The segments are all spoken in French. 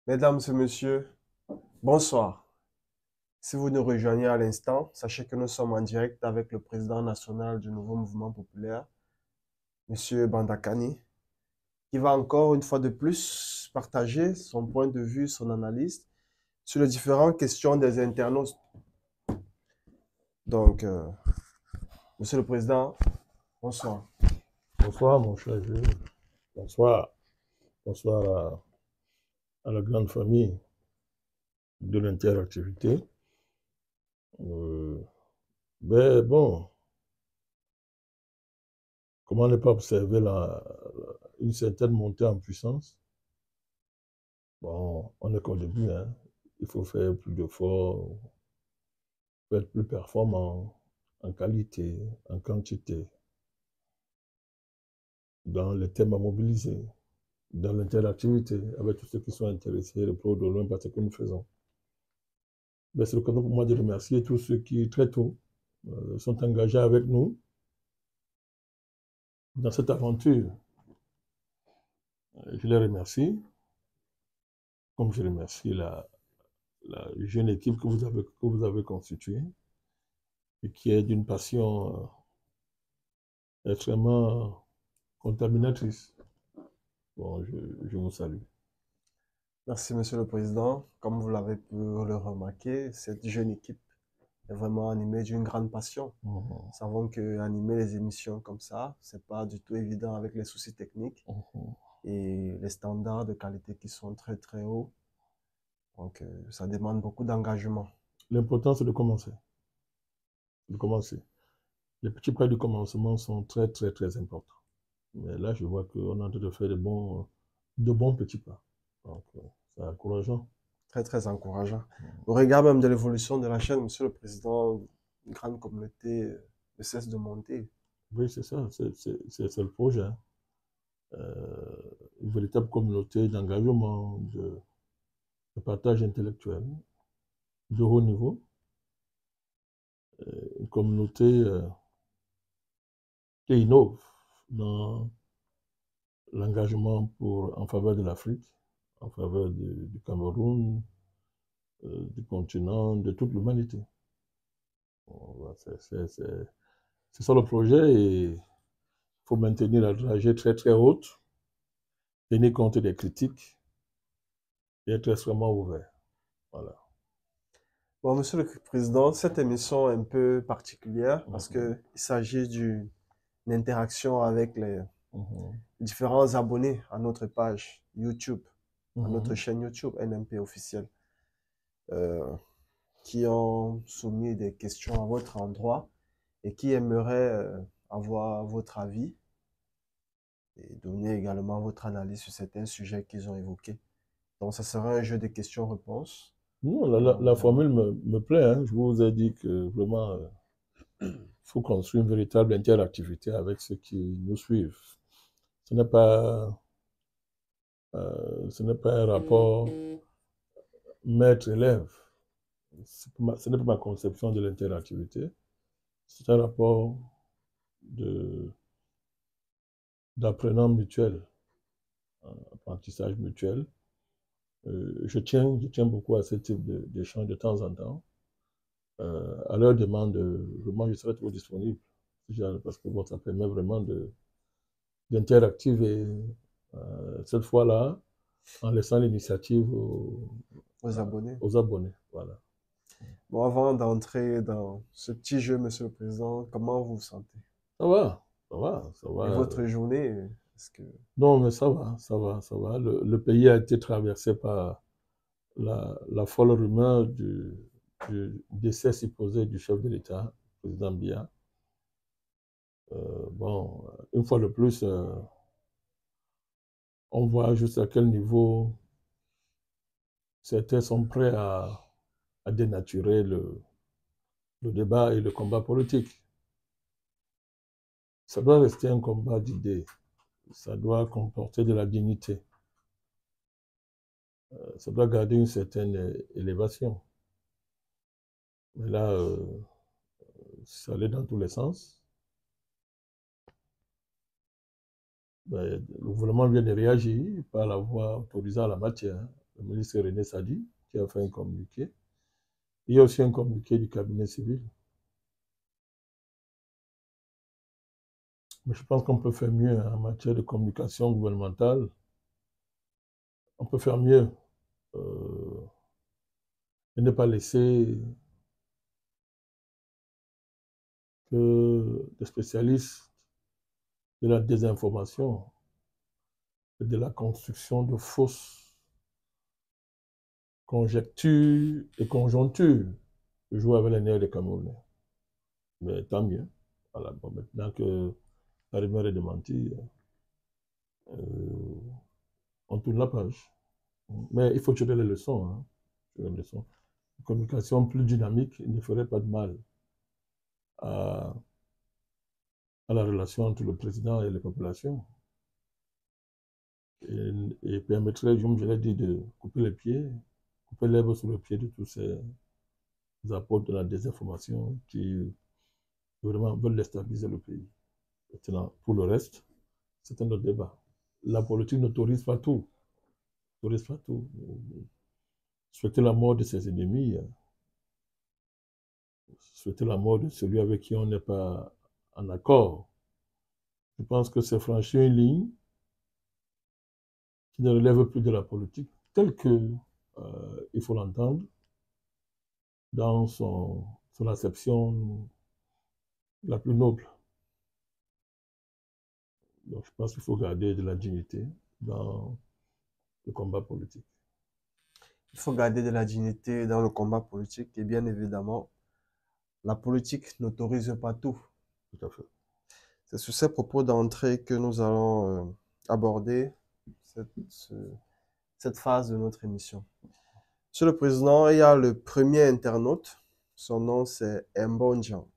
Mesdames et messieurs, bonsoir. Si vous nous rejoignez à l'instant, sachez que nous sommes en direct avec le président national du Nouveau Mouvement Populaire, Monsieur Bandakani, qui va encore une fois de plus partager son point de vue, son analyse sur les différentes questions des internautes. Donc, Monsieur le Président, bonsoir. Bonsoir, mon cher Jules. Bonsoir. Bonsoir à la grande famille de l'interactivité. Euh, ben bon, comment ne pas observer une certaine montée en puissance? Bon, on est qu'au début, hein. Il faut faire plus d'efforts, faut être plus performant en qualité, en quantité, dans les thèmes à mobiliser, dans l'interactivité avec tous ceux qui sont intéressés de près ou de loin par ce que nous faisons. Ben, c'est l'occasion pour moi de remercier tous ceux qui, très tôt, sont engagés avec nous dans cette aventure. Je les remercie, comme je remercie la jeune équipe que vous avez constituée et qui est d'une passion extrêmement contaminatrice. Bon, je vous salue. Merci, Monsieur le Président. Comme vous l'avez pu le remarquer, cette jeune équipe est vraiment animée d'une grande passion. Mhm, Nous savons que animer les émissions comme ça, c'est pas du tout évident avec les soucis techniques mhm. et les standards de qualité qui sont très très hauts. Donc, ça demande beaucoup d'engagement. L'important, c'est de commencer. De commencer. Les petits pas du commencement sont très, très, très importants. Mais là, je vois qu'on est en train de faire de bons petits pas. Donc, c'est encourageant. Très très encourageant. Au regard même de l'évolution de la chaîne, Monsieur le Président, une grande communauté ne cesse de monter. Oui, c'est ça, c'est le projet, hein. Une véritable communauté d'engagement, de partage intellectuel de haut niveau, une communauté qui innove dans l'engagement en faveur de l'Afrique, en faveur du Cameroun, du continent, de toute l'humanité. Bon, voilà, c'est ça le projet et il faut maintenir la dragée très très haute, tenir compte des critiques et être extrêmement ouvert. Voilà. Bon, Monsieur le Président, cette émission est un peu particulière parce Mhm, que il s'agit d'une interaction avec les mhm, différents abonnés à notre page YouTube, à notre mhm. chaîne YouTube NMP officielle, euh, qui ont soumis des questions à votre endroit et qui aimeraient avoir votre avis et donner également votre analyse sur certains sujets qu'ils ont évoqués. Donc, ça sera un jeu de questions-réponses. Non, la On formule me plaît, hein. Je vous ai dit que vraiment, faut construire une véritable interactivité avec ceux qui nous suivent. Ce n'est pas, ce n'est pas un rapport maître-élève. Ce n'est pas ma conception de l'interactivité. C'est un rapport de, d'apprenant mutuel, apprentissage mutuel. Je tiens beaucoup à ce type d'échange de temps en temps. À leur demande, vraiment, je serai toujours disponible. Parce que bon, ça permet vraiment d'interactiver cette fois-là en laissant l'initiative aux abonnés. aux abonnés. Voilà. Bon, avant d'entrer dans ce petit jeu, Monsieur le Président, comment vous vous sentez? Ça va, ça va, ça Et va. votre journée, est-ce que... Non, mais ça va, ça va, ça va. Le pays a été traversé par la folle rumeur du décès supposé du chef de l'État, le président Biya. Bon, une fois de plus, on voit juste à quel niveau certains sont prêts à dénaturer le débat et le combat politique. Ça doit rester un combat d'idées. Ça doit comporter de la dignité. Ça doit garder une certaine élévation. Mais là, ça allait dans tous les sens. Ben, le gouvernement vient de réagir par la voie autorisant la matière. le ministre René Sadi, qui a fait un communiqué. Il y a aussi un communiqué du cabinet civil. Mais je pense qu'on peut faire mieux en matière de communication gouvernementale. On peut faire mieux et ne pas laisser que des spécialistes de la désinformation et de la construction de fausses conjectures et conjonctures jouent avec les nerfs des Camerounais. Mais tant mieux. Voilà, bon, maintenant que la rumeur est démentie, on tourne la page. Mais il faut tirer les leçons. Hein. Tirer les leçons. Une communication plus dynamique ne ferait pas de mal à la relation entre le président et les populations. Et permettrait, comme je l'ai dit, de couper les pieds, couper l'herbe sous le pied de tous ces apôtres de la désinformation qui vraiment veulent déstabiliser le pays. Maintenant, pour le reste, c'est un autre débat. La politique n'autorise pas tout. N'autorise pas tout. Souhaiter la mort de ses ennemis, souhaiter la mort de celui avec qui on n'est pas en accord. Je pense que c'est franchir une ligne qui ne relève plus de la politique, telle que il faut l'entendre dans son acception la plus noble. Donc je pense qu'il faut garder de la dignité dans le combat politique. Il faut garder de la dignité dans le combat politique et bien évidemment, la politique n'autorise pas tout. Tout à fait. C'est sur ces propos d'entrée que nous allons aborder cette phase de notre émission. Monsieur le Président, il y a le premier internaute. Son nom, c'est Mbonjan.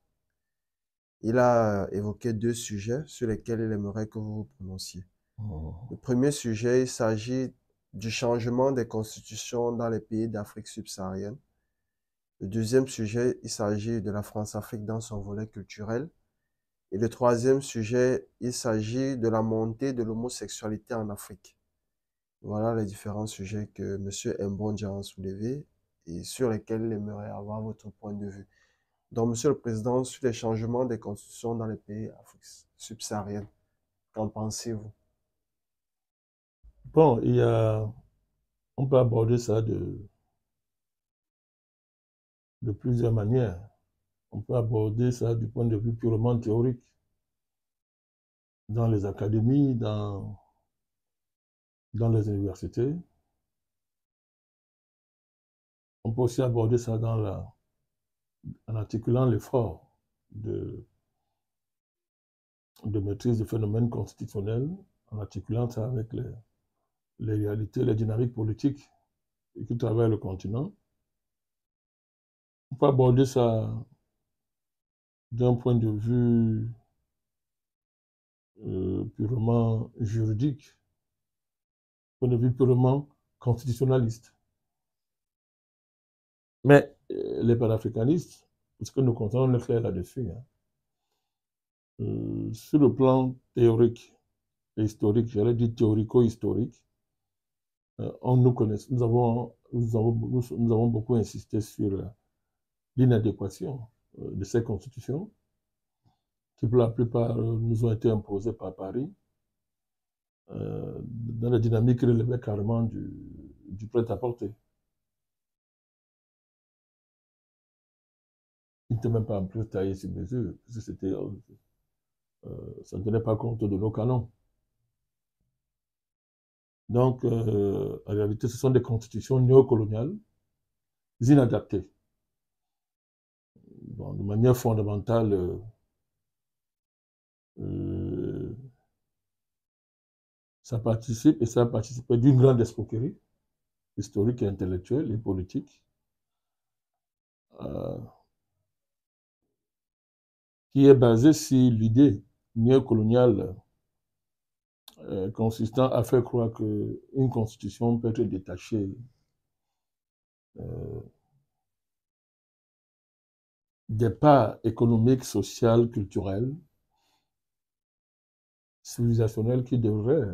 Il a évoqué deux sujets sur lesquels il aimerait que vous vous prononciez. Le premier sujet, il s'agit du changement des constitutions dans les pays d'Afrique subsaharienne. Le deuxième sujet, il s'agit de la France-Afrique dans son volet culturel. Et le troisième sujet, il s'agit de la montée de l'homosexualité en Afrique. Voilà les différents sujets que M. Mbonja a soulevés et sur lesquels il aimerait avoir votre point de vue. Donc, Monsieur le Président, sur les changements des constitutions dans les pays d'Afrique subsaharienne, qu'en pensez-vous? Bon, on peut aborder ça de plusieurs manières. On peut aborder ça du point de vue purement théorique. Dans les académies, dans les universités. On peut aussi aborder ça en articulant l'effort de maîtrise du phénomène constitutionnel, en articulant ça avec les réalités, les dynamiques politiques qui traversent le continent. On peut aborder ça d'un point de vue purement juridique, d'un point de vue purement constitutionnaliste. Mais les panafricanistes, parce que nous comptons, on est clair là-dessus. Hein. Sur le plan théorique et historique, j'allais dire théorico-historique, nous avons beaucoup insisté sur l'inadéquation de ces constitutions, qui pour la plupart nous ont été imposées par Paris, dans la dynamique qui relevait carrément du prêt-à-porter. Il n'était même pas en plus taillé sur mesure, parce que ça ne tenait pas compte de nos canons. Donc, en réalité, ce sont des constitutions néocoloniales inadaptées. Bon, de manière fondamentale, ça participe et ça a participé d'une grande escroquerie historique et intellectuelle et politique qui est basée sur l'idée néocoloniale consistant à faire croire qu'une constitution peut être détachée des parts économiques, sociales, culturelles, civilisationnelles qui devraient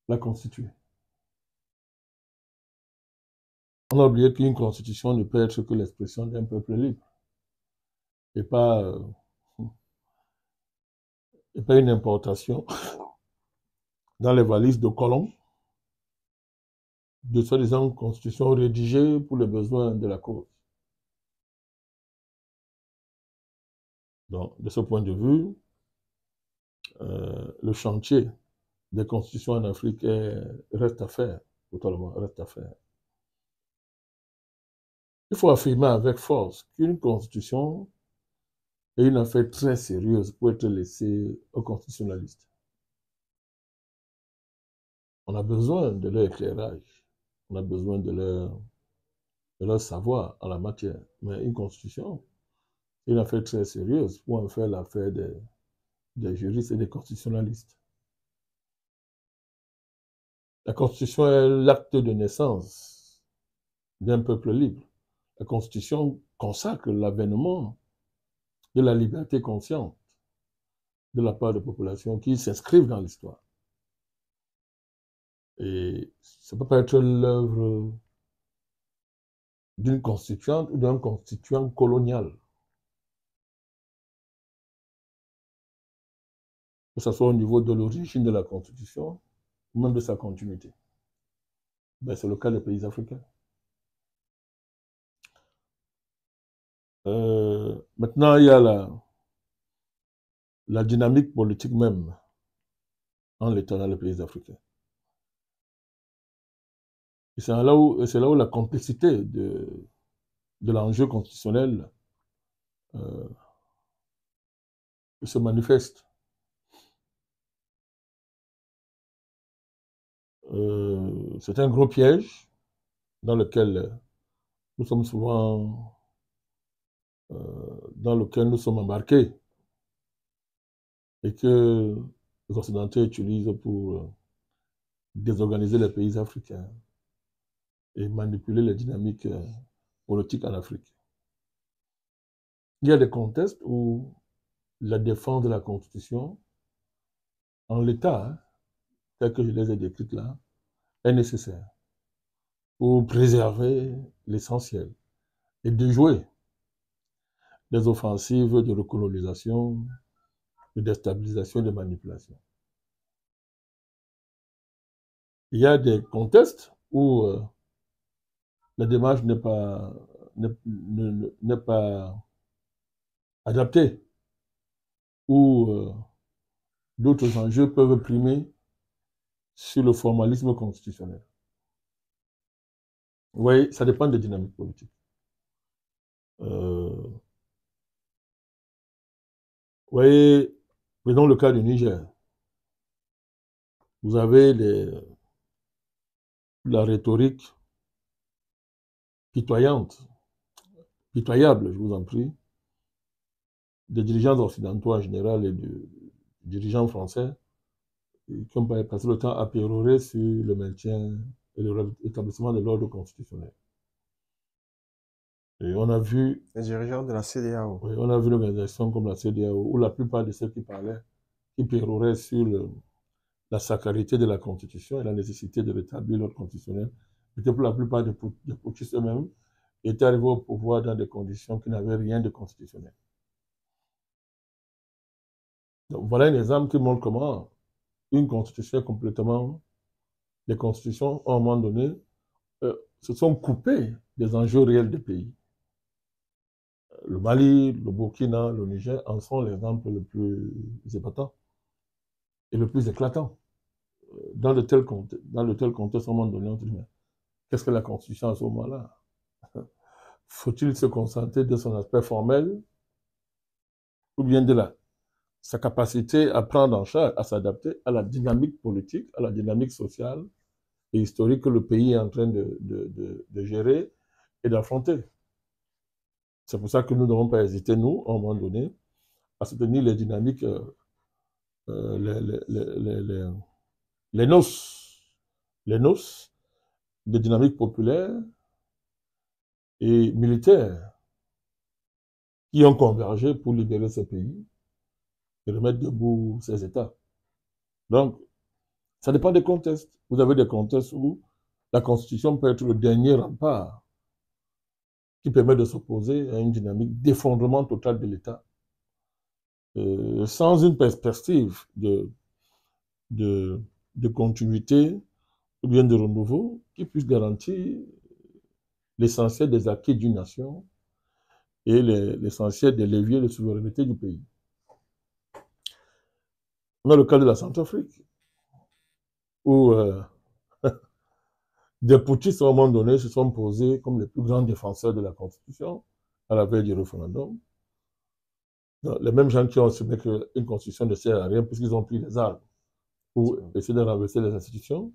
la constituer. On a oublié qu'une constitution ne peut être que l'expression d'un peuple libre et pas, une importation dans les valises de colons de soi-disant constitution rédigée pour les besoins de la cause. Donc, de ce point de vue, le chantier des constitutions en Afrique reste à faire, totalement, reste à faire. Il faut affirmer avec force qu'une constitution est une affaire très sérieuse pour être laissée aux constitutionnalistes. On a besoin de leur éclairage, on a besoin de leur savoir en la matière. Mais une constitution est une affaire très sérieuse pour en faire l'affaire des juristes et des constitutionnalistes. La Constitution est l'acte de naissance d'un peuple libre. La Constitution consacre l'avènement de la liberté consciente de la part des populations qui s'inscrivent dans l'histoire. Et ça ne peut pas être l'œuvre d'une constituante ou d'un constituant colonial. Que ce soit au niveau de l'origine de la Constitution, ou même de sa continuité. Ben, c'est le cas des pays africains. Maintenant, il y a la dynamique politique même en l'état dans les pays africains. Et c'est là où la complexité de l'enjeu constitutionnel se manifeste. C'est un gros piège dans lequel nous sommes souvent embarqués et que les Occidentaux utilisent pour désorganiser les pays africains et manipuler les dynamiques politiques en Afrique. Il y a des contextes où la défense de la Constitution, en l'état, tel que je les ai décrites là, est nécessaire pour préserver l'essentiel et déjouer les offensives de recolonisation, de déstabilisation et de manipulation. Il y a des contextes où la démarche n'est pas adaptée, où d'autres enjeux peuvent primer sur le formalisme constitutionnel. Vous voyez, ça dépend des dynamiques politiques. Vous voyez, prenons le cas du Niger. Vous avez la rhétorique pitoyable, je vous en prie, des dirigeants occidentaux en général et des dirigeants français qui ont passé le temps à pérorer sur le maintien et le rétablissement de l'ordre constitutionnel. Et on a vu... Les dirigeants de la CEDEAO. Oui, on a vu l'organisation comme la CEDEAO, où la plupart de ceux qui parlaient, qui péroraient sur la sacralité de la Constitution et la nécessité de rétablir l'ordre constitutionnel, étaient pour la plupart des putschistes eux-mêmes, étaient arrivés au pouvoir dans des conditions qui n'avaient rien de constitutionnel. Donc, voilà un exemple qui montre comment une constitution est complètement... Les constitutions, à un moment donné, se sont coupées des enjeux réels des pays. Le Mali, le Burkina, le Niger en sont l'exemple le plus épatant et le plus éclatant. Dans de tels contextes, à un moment donné, on se dit, qu'est-ce que la Constitution à ce moment-là? Faut-il se concentrer de son aspect formel ou bien de sa capacité à prendre en charge, à s'adapter à la dynamique politique, à la dynamique sociale et historique que le pays est en train de gérer et d'affronter. C'est pour ça que nous ne devons pas hésiter, nous, à un moment donné, à soutenir les dynamiques, les noces des dynamiques populaires et militaires qui ont convergé pour libérer ce pays et remettre debout ces États. Donc, ça dépend des contextes. Vous avez des contextes où la Constitution peut être le dernier rempart qui permet de s'opposer à une dynamique d'effondrement total de l'État, sans une perspective de, de continuité ou bien de renouveau qui puisse garantir l'essentiel des acquis d'une nation et l'essentiel des leviers de souveraineté du pays. On a le cas de la Centrafrique, où des putschistes, à un moment donné, se sont posés comme les plus grands défenseurs de la Constitution à la veille du référendum. Les mêmes gens qui ont estimé qu'une Constitution ne sert à rien puisqu'ils ont pris les armes pour essayer de renverser les institutions.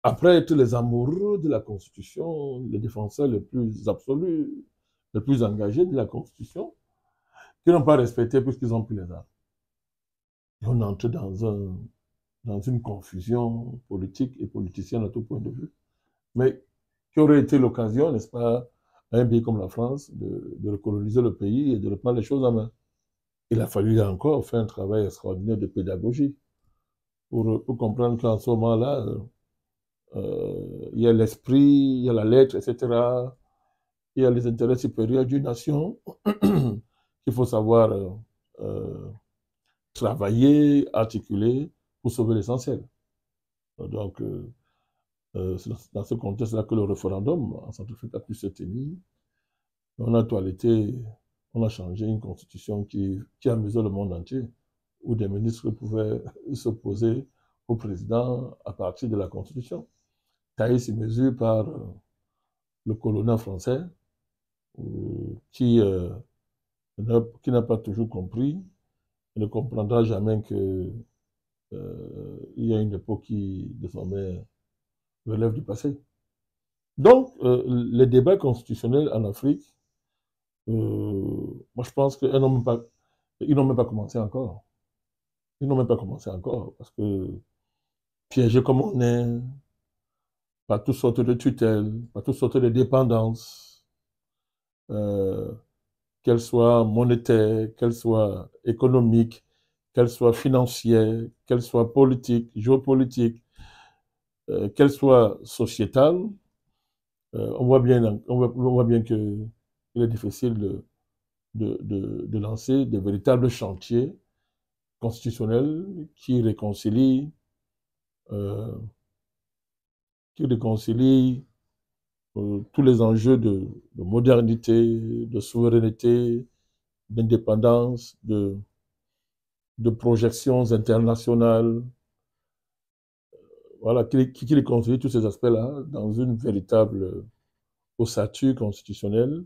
Après être les amoureux de la Constitution, les défenseurs les plus absolus, les plus engagés de la Constitution, qui n'ont pas respecté puisqu'ils ont pris les armes. Et on entre dans une confusion politique et politicienne à tout point de vue, mais qui aurait été l'occasion, n'est-ce pas, à un pays comme la France, de recoloniser le pays et de reprendre les choses en main. Il a fallu encore faire un travail extraordinaire de pédagogie pour comprendre qu'en ce moment-là, il y a l'esprit, il y a la lettre, etc. Il y a les intérêts supérieurs d'une nation qu'il faut savoir travailler, articuler pour sauver l'essentiel. Donc, c'est dans ce contexte-là que le référendum en Centrafrique a pu se tenir. On a toiletté, on a changé une constitution qui amusait le monde entier, où des ministres pouvaient s'opposer au président à partir de la constitution. Taillé sur mesure par le colonel français, qui n'a pas toujours compris, ne comprendra jamais qu'il y a une époque qui, désormais, relève du passé. Donc, les débats constitutionnels en Afrique, moi je pense qu'ils n'ont même pas commencé encore. Ils n'ont même pas commencé encore, parce que piégés comme on est, par toutes sortes de tutelles, par toutes sortes de dépendances, qu'elles soient monétaires, qu'elles soient économiques, qu'elles soient financières, qu'elles soient politiques, géopolitiques, qu'elles soient sociétales, on voit bien qu'il est difficile de lancer de véritables chantiers constitutionnels qui réconcilient tous les enjeux de modernité, de souveraineté, d'indépendance, de projections internationales, voilà, qui réconcilie tous ces aspects-là dans une véritable ossature constitutionnelle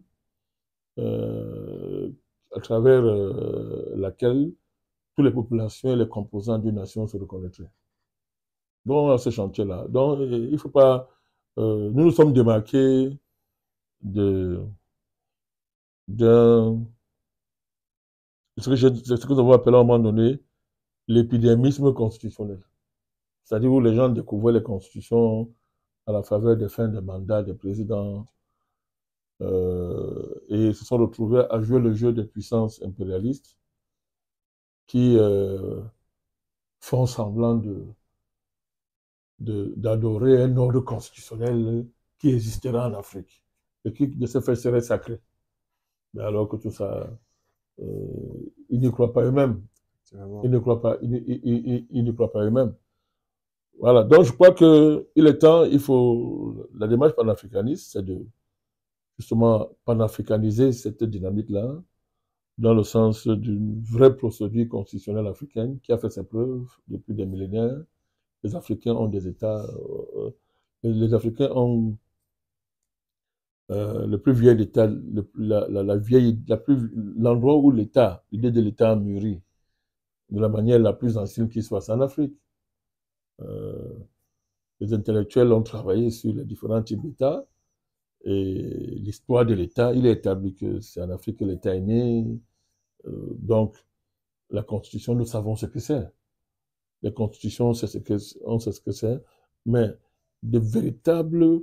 à travers laquelle toutes les populations et les composants d'une nation se reconnaîtraient. Donc, à ce chantier-là. Donc, il ne faut pas... nous nous sommes démarqués d'un... ce que nous avons appelé à un moment donné l'épidémisme constitutionnel. C'est-à-dire où les gens découvraient les constitutions à la faveur des fins de mandat des présidents et se sont retrouvés à jouer le jeu des puissances impérialistes qui font semblant d'adorer un ordre constitutionnel qui existera en Afrique et qui, de ce fait, serait sacré. Mais alors que tout ça, ils n'y croient pas eux-mêmes. Ils ne croient pas, ils ne croient pas eux-mêmes. Voilà. Donc, je crois qu'il est temps, la démarche panafricaniste, c'est de justement panafricaniser cette dynamique-là dans le sens d'une vraie procédure constitutionnelle africaine qui a fait ses preuves depuis des millénaires. Les Africains ont des États, les Africains ont le plus vieil État, l'endroit où l'idée de l'État a mûri de la manière la plus ancienne qui soit, c'est en Afrique. Les intellectuels ont travaillé sur les différents types d'États et l'histoire de l'État, il est établi que c'est en Afrique que l'État est né. Donc, la Constitution, nous savons ce que c'est. Les constitutions, on sait ce que c'est, mais de véritables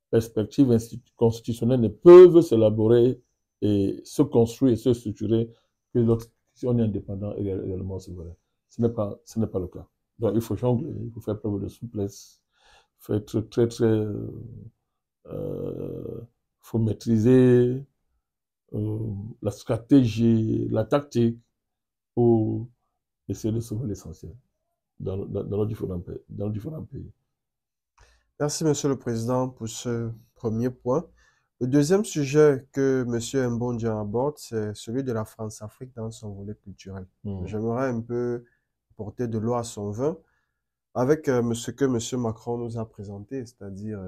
perspectives constitutionnelles ne peuvent s'élaborer et se construire et se structurer que si on est indépendant et réellement souverain. Ce n'est pas le cas. Donc, il faut jongler, il faut faire preuve de souplesse, il faut être très, très faut maîtriser la stratégie, la tactique pour essayer de sauver l'essentiel dans nos différents pays. Merci, Monsieur le Président, pour ce premier point. Le deuxième sujet que Monsieur Mbondian aborde, c'est celui de la France-Afrique dans son volet culturel. J'aimerais un peu porter de l'eau à son vin avec ce que Monsieur Macron nous a présenté, c'est-à-dire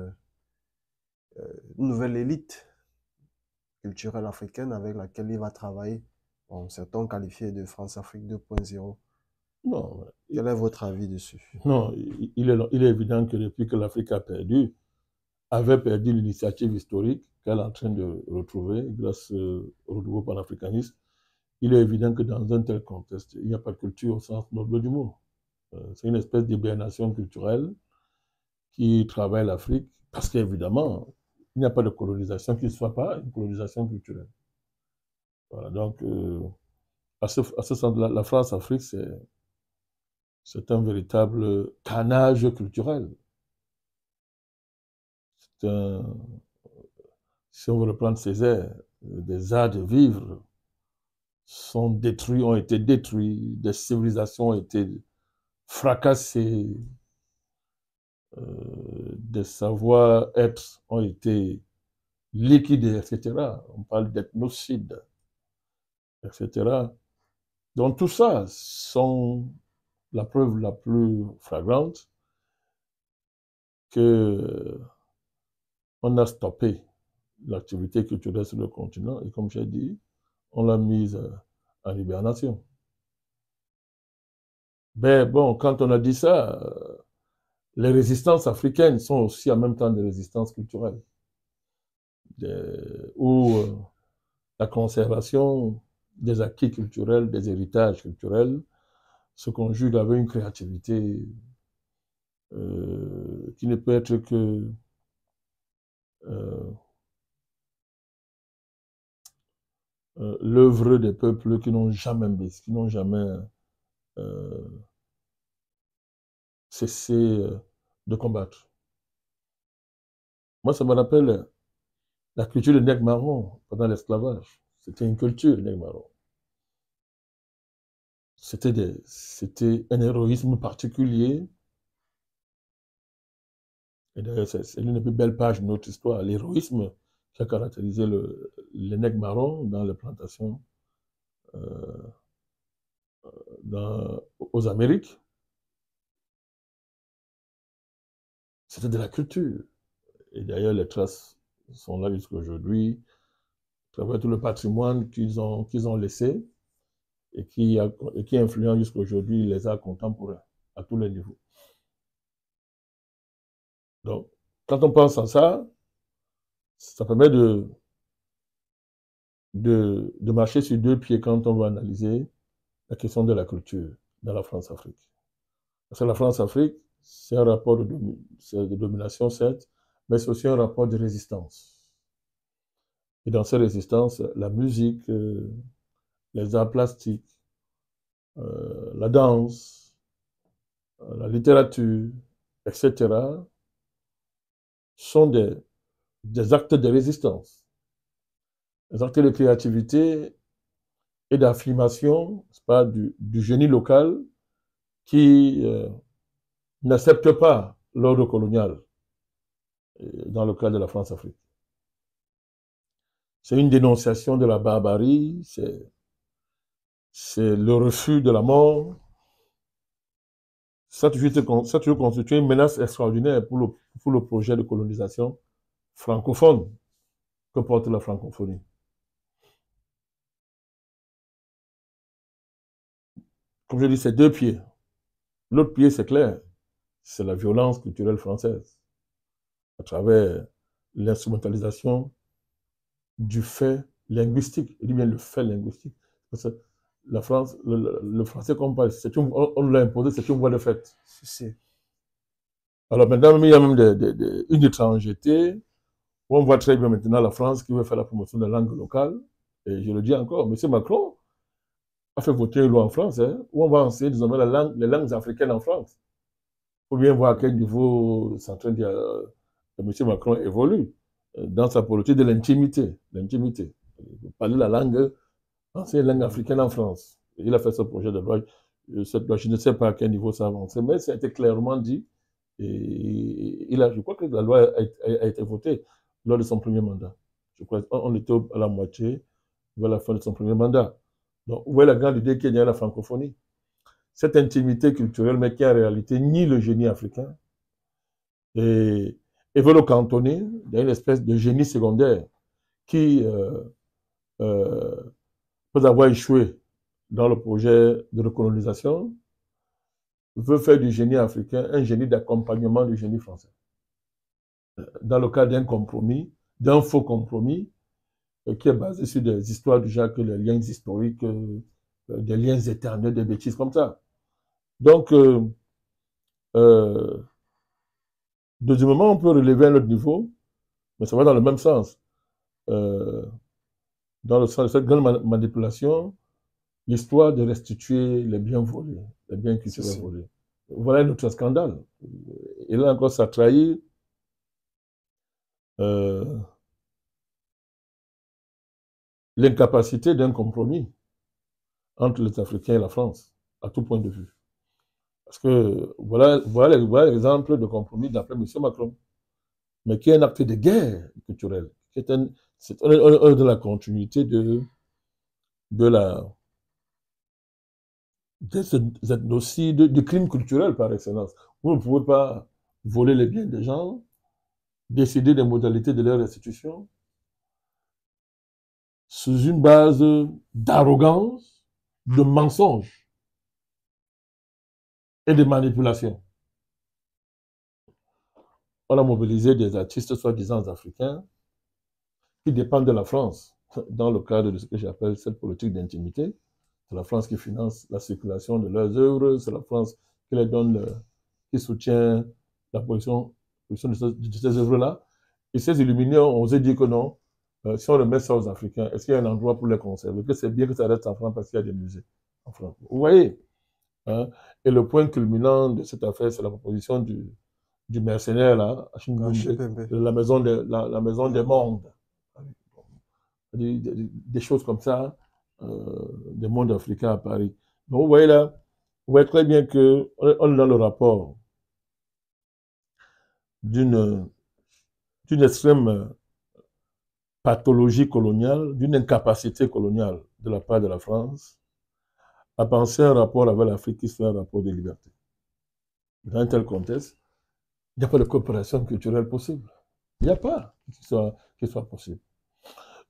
une nouvelle élite culturelle africaine avec laquelle il va travailler. Bon, certains qualifiés de France-Afrique 2.0. Non, Quel est votre avis dessus? Non, il est évident que depuis que l'Afrique avait perdu l'initiative historique qu'elle est en train de retrouver grâce au nouveau panafricanisme, il est évident que dans un tel contexte, il n'y a pas de culture au sens noble du mot. C'est une espèce d'hibernation culturelle qui travaille l'Afrique parce qu'évidemment, il n'y a pas de colonisation qui ne soit pas une colonisation culturelle. Voilà, donc, à ce sens-là, la France-Afrique, c'est un véritable carnage culturel. Si on veut reprendre Césaire, des arts de vivre ont été détruits, des civilisations ont été fracassées, des savoir-être ont été liquidés, etc. On parle d'ethnocide, etc. Donc tout ça sont la preuve la plus flagrante que on a stoppé l'activité culturelle sur le continent et comme j'ai dit, on l'a mise en hibernation. Mais bon, quand on a dit ça, les résistances africaines sont aussi en même temps des résistances culturelles, où la conservation des acquis culturels, des héritages culturels, se conjugue avec une créativité qui ne peut être que l'œuvre des peuples qui n'ont jamais baissé, qui n'ont jamais cessé de combattre. Moi, ça me rappelle la culture des nègres marrons pendant l'esclavage. C'était une culture, les nègres marrons. C'était un héroïsme particulier. Et d'ailleurs, c'est l'une des plus belles pages de notre histoire, l'héroïsme qui a caractérisé les nègres marrons dans les plantations aux Amériques. C'était de la culture. Et d'ailleurs, les traces sont là jusqu'à aujourd'hui, à travers tout le patrimoine qu'ils ont laissé et qui influence jusqu'à aujourd'hui les arts contemporains à tous les niveaux. Donc, quand on pense à ça, ça permet de marcher sur deux pieds quand on va analyser la question de la culture dans la France-Afrique. Parce que la France-Afrique, c'est un rapport de domination, certes, mais c'est aussi un rapport de résistance. Et dans ces résistances, la musique, les arts plastiques, la danse, la littérature, etc., sont des actes de résistance, des actes de créativité et d'affirmation du génie local qui n'accepte pas l'ordre colonial dans le cas de la France-Afrique. C'est une dénonciation de la barbarie, c'est le refus de la mort. Ça a toujours constitué une menace extraordinaire pour le projet de colonisation francophone que porte la francophonie. Comme je dis, c'est deux pieds. L'autre pied, c'est clair, c'est la violence culturelle française, à travers l'instrumentalisation du fait linguistique. Je dis bien le fait linguistique. Parce que la France, le français qu'on parle, on l'a imposé, c'est une voie de fait. Alors maintenant, il y a même une étrangeté, où on voit très bien maintenant la France qui veut faire la promotion de la langue locale. Et je le dis encore, M. Macron a fait voter une loi en France, où on va enseigner désormais les langues africaines en France. Il faut bien voir à quel niveau M. Macron évolue. dans sa politique de l'intimité. L'intimité. Parler la langue, enseigner la langue africaine en France. Il a fait ce projet de loi. Cette loi, je ne sais pas à quel niveau ça a avancé, mais ça a été clairement dit. Et je crois que la loi a été votée lors de son premier mandat. Je crois qu'on était à la moitié vers la fin de son premier mandat. Donc, où est la grande idée qu'il y a la francophonie? Cette intimité culturelle, mais qui en réalité nie le génie africain et veut le cantonner dans une espèce de génie secondaire qui peut avoir échoué dans le projet de recolonisation, veut faire du génie africain un génie d'accompagnement du génie français. Dans le cadre d'un compromis, d'un faux compromis, qui est basé sur des histoires du genre que les liens historiques, des liens éternels, des bêtises comme ça. Donc, deuxièmement, on peut relever un autre niveau, mais ça va dans le même sens. Dans le sens de cette grande manipulation, l'histoire de restituer les biens volés, les biens culturels volés. Voilà un autre scandale. Et là encore, ça trahit l'incapacité d'un compromis entre les Africains et la France, à tout point de vue. Parce que voilà l'exemple de compromis d'après M. Macron, mais qui est un acte de guerre culturelle, c'est de la continuité de cet ethnocide, du crime culturel par excellence. Vous ne pouvez pas voler les biens des gens, décider des modalités de leur restitution, sous une base d'arrogance, de mensonge et de manipulation. On a mobilisé des artistes soi-disant africains qui dépendent de la France dans le cadre de ce que j'appelle cette politique d'intimité. C'est la France qui finance la circulation de leurs œuvres, c'est la France qui les donne, qui soutient la production de ces œuvres-là. Et ces illuminés ont osé dire que non, si on remet ça aux Africains, est-ce qu'il y a un endroit pour les conserver? Que c'est bien que ça reste en France parce qu'il y a des musées en France. Vous voyez, hein? Et le point culminant de cette affaire, c'est la proposition du mercenaire, là, de la maison des mondes. Des choses comme ça, des mondes africains à Paris. Donc vous voyez là, vous voyez très bien qu'on est dans le rapport d'une extrême pathologie coloniale, d'une incapacité coloniale de la part de la France à penser un rapport avec l'Afrique qui soit un rapport de liberté. Dans un tel contexte, il n'y a pas de coopération culturelle possible. Il n'y a pas qui soit possible.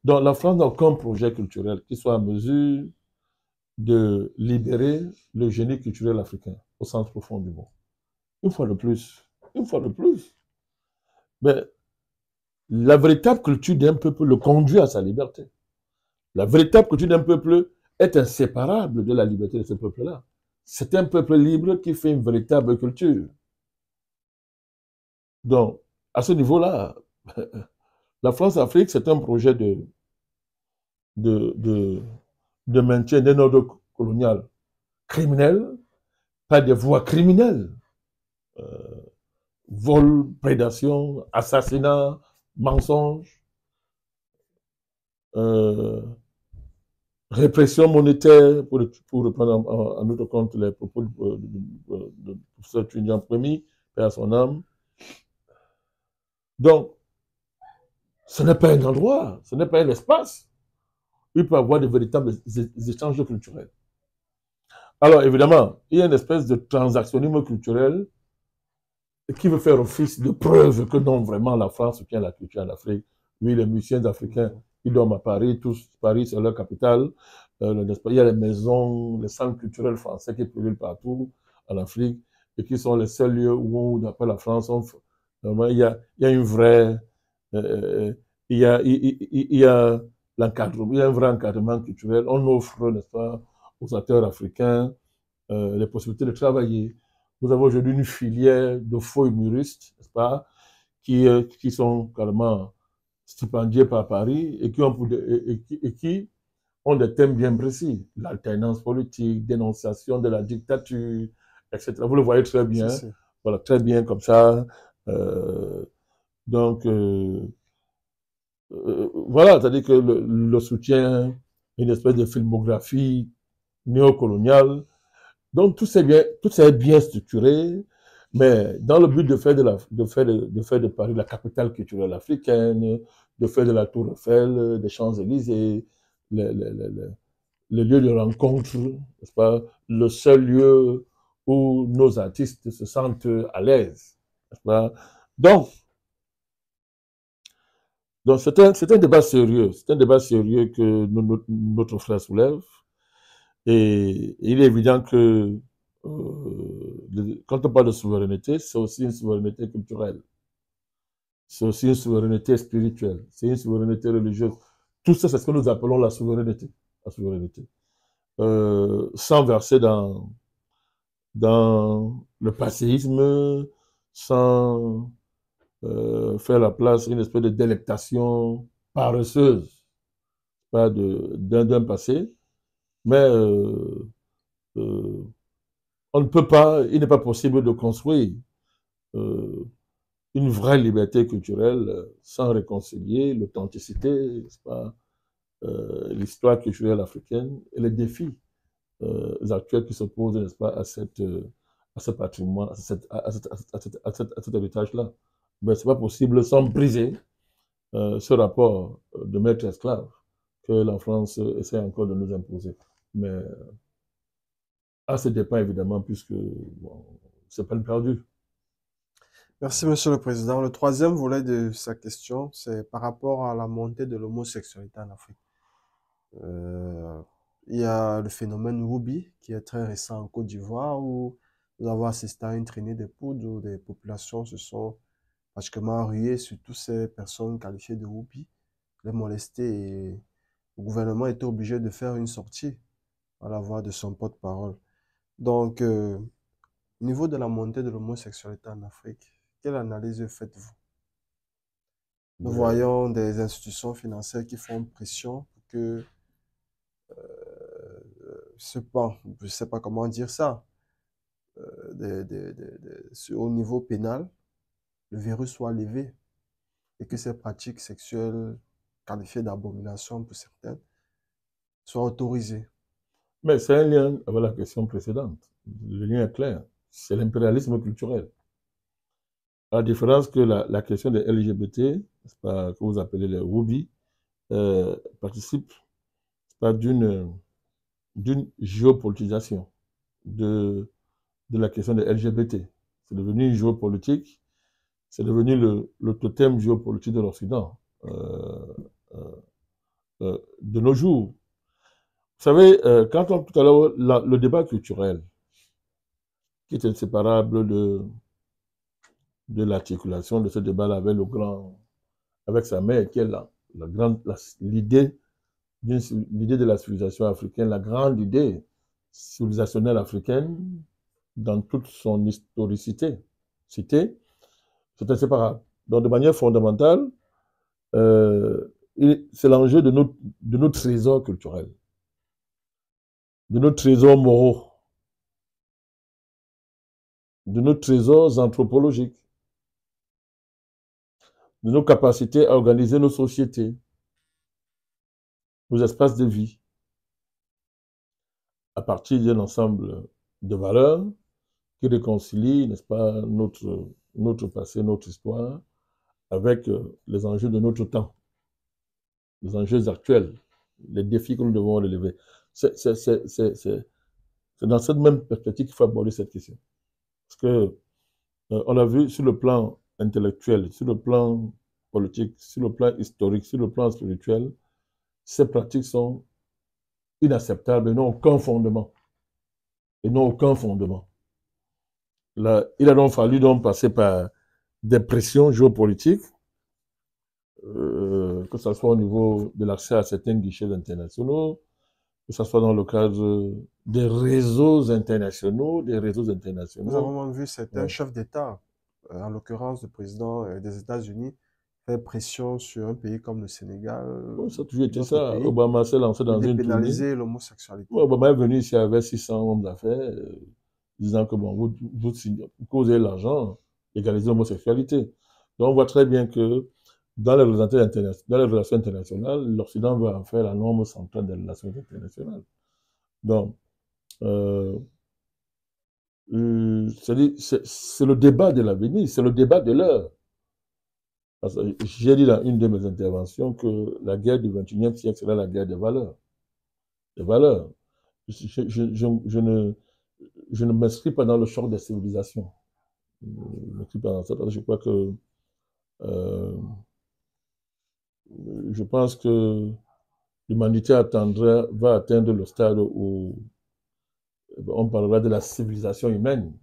Donc la France n'a aucun projet culturel qui soit en mesure de libérer le génie culturel africain au sens profond du mot. Une fois de plus. Mais la véritable culture d'un peuple le conduit à sa liberté. La véritable culture d'un peuple est inséparable de la liberté de ce peuple-là. C'est un peuple libre qui fait une véritable culture. Donc, à ce niveau-là, la France-Afrique, c'est un projet de maintien d'un ordre colonial criminel, par des voies criminelles. Vol, prédation, assassinat, mensonge, répression monétaire, pour reprendre en autre compte les propos de professeur Tunian Premier, paix à son âme. Donc, ce n'est pas un endroit, ce n'est pas un espace où il peut y avoir de véritables échanges culturels. Alors, évidemment, il y a une espèce de transactionnisme culturel qui veut faire office de preuve que non, vraiment, la France soutient la culture en Afrique. Oui, les musiciens africains, ils dorment à Paris, tous, Paris, c'est leur capitale. Il y a les maisons, les centres culturels français qui pullulent partout en Afrique et qui sont les seuls lieux où, d'après la France, il y a une vraie, il y a l'encadrement, il y a un vrai encadrement culturel. On offre, n'est-ce pas, aux acteurs africains les possibilités de travailler. Vous avez aujourd'hui une filière de faux humoristes, n'est-ce pas, qui sont carrément stipendiés par Paris et qui ont des thèmes bien précis. L'alternance politique, dénonciation de la dictature, etc. Vous le voyez très bien. Voilà, très bien comme ça. Donc, Voilà, c'est-à-dire que le soutien, une espèce de filmographie néocoloniale. Donc tout ça est bien structuré, mais dans le but de faire de Paris la capitale culturelle africaine, de faire de la Tour Eiffel, des Champs-Élysées, le, le, le, le, le lieu de rencontre, n'est-ce pas, le seul lieu où nos artistes se sentent à l'aise, n'est-ce pas. Donc, donc c'est un débat sérieux, c'est un débat sérieux que notre frère soulève. Et il est évident que quand on parle de souveraineté, c'est aussi une souveraineté culturelle, c'est aussi une souveraineté spirituelle, c'est une souveraineté religieuse. Tout ça, c'est ce que nous appelons la souveraineté. La souveraineté. Sans verser dans le passéisme, sans faire la place à une espèce de délectation paresseuse, pas d'un passé, mais euh, on ne peut pas, il n'est pas possible de construire euh, une vraie liberté culturelle sans réconcilier l'authenticité, l'histoire culturelle africaine et les défis actuels qui se posent, n'est-ce pas, à ce patrimoine, à cet héritage-là. Mais ce n'est pas possible sans briser ce rapport de maître-esclave que la France essaie encore de nous imposer. Mais à ce dépend évidemment, puisque bon, c'est peine perdue. Merci, Monsieur le Président. Le troisième volet de sa question, c'est par rapport à la montée de l'homosexualité en Afrique. Euh, il y a le phénomène Ruby, qui est très récent en Côte d'Ivoire, où nous avons assisté à une traînée de poudre où des populations se sont pratiquement ruées sur toutes ces personnes qualifiées de Ruby, les molester, et le gouvernement était obligé de faire une sortie à la voix de son porte-parole. Donc, au niveau de la montée de l'homosexualité en Afrique, quelle analyse faites-vous? Nous Ouais. voyons des institutions financières qui font pression pour que je ne sais pas comment dire ça, au niveau pénal, le verrou soit levé et que ces pratiques sexuelles qualifiées d'abomination pour certaines soient autorisées. Mais c'est un lien avec la question précédente. Le lien est clair. C'est l'impérialisme culturel. À la différence que la question des LGBT, pas, que vous appelez les Woubi, participe pas d'une géopolitisation de la question des LGBT. C'est devenu une géopolitique, c'est devenu le totem géopolitique de l'Occident euh, de nos jours. Vous savez, quand on, tout à l'heure, le débat culturel, qui est inséparable de l'articulation de ce débat-là avec avec sa mère, qui est l'idée l'idée de la civilisation africaine, la grande idée civilisationnelle africaine dans toute son historicité. C'est inséparable. Donc, de manière fondamentale, euh, c'est l'enjeu de nos trésors culturels, de nos trésors moraux, de nos trésors anthropologiques, de nos capacités à organiser nos sociétés, nos espaces de vie, à partir d'un ensemble de valeurs qui réconcilient, n'est-ce pas, notre passé, notre histoire, avec les enjeux de notre temps, les enjeux actuels, les défis que nous devons relever. C'est dans cette même perspective qu'il faut aborder cette question. Parce que on a vu sur le plan intellectuel, sur le plan politique, sur le plan historique, sur le plan spirituel, ces pratiques sont inacceptables et n'ont aucun fondement. Et n'ont aucun fondement. Là, il a donc fallu donc passer par des pressions géopolitiques, que ce soit au niveau de l'accès à certains guichets internationaux, que ce soit dans le cadre des réseaux internationaux, Nous avons même vu certains Ouais. chefs d'État, en l'occurrence le président des États-Unis, faire pression sur un pays comme le Sénégal, Bon, ça a toujours été d'autres ça. pays, Obama s'est lancé de dans une tournée. dépénaliser l'homosexualité. Ouais, Obama est venu ici avec 600 hommes d'affaires, disant que bon, vous causez l'argent, légalisez l'homosexualité. Donc on voit très bien que dans les relations internationales, l'Occident veut en faire la norme centrale des relations internationales. Donc, euh, c'est le débat de l'avenir, c'est le débat de l'heure. J'ai dit dans une de mes interventions que la guerre du XXIe siècle sera la guerre des valeurs. Des valeurs. Je ne m'inscris pas dans le choc des civilisations. Je crois que euh, je pense que l'humanité va atteindre le stade où on parlera de la civilisation humaine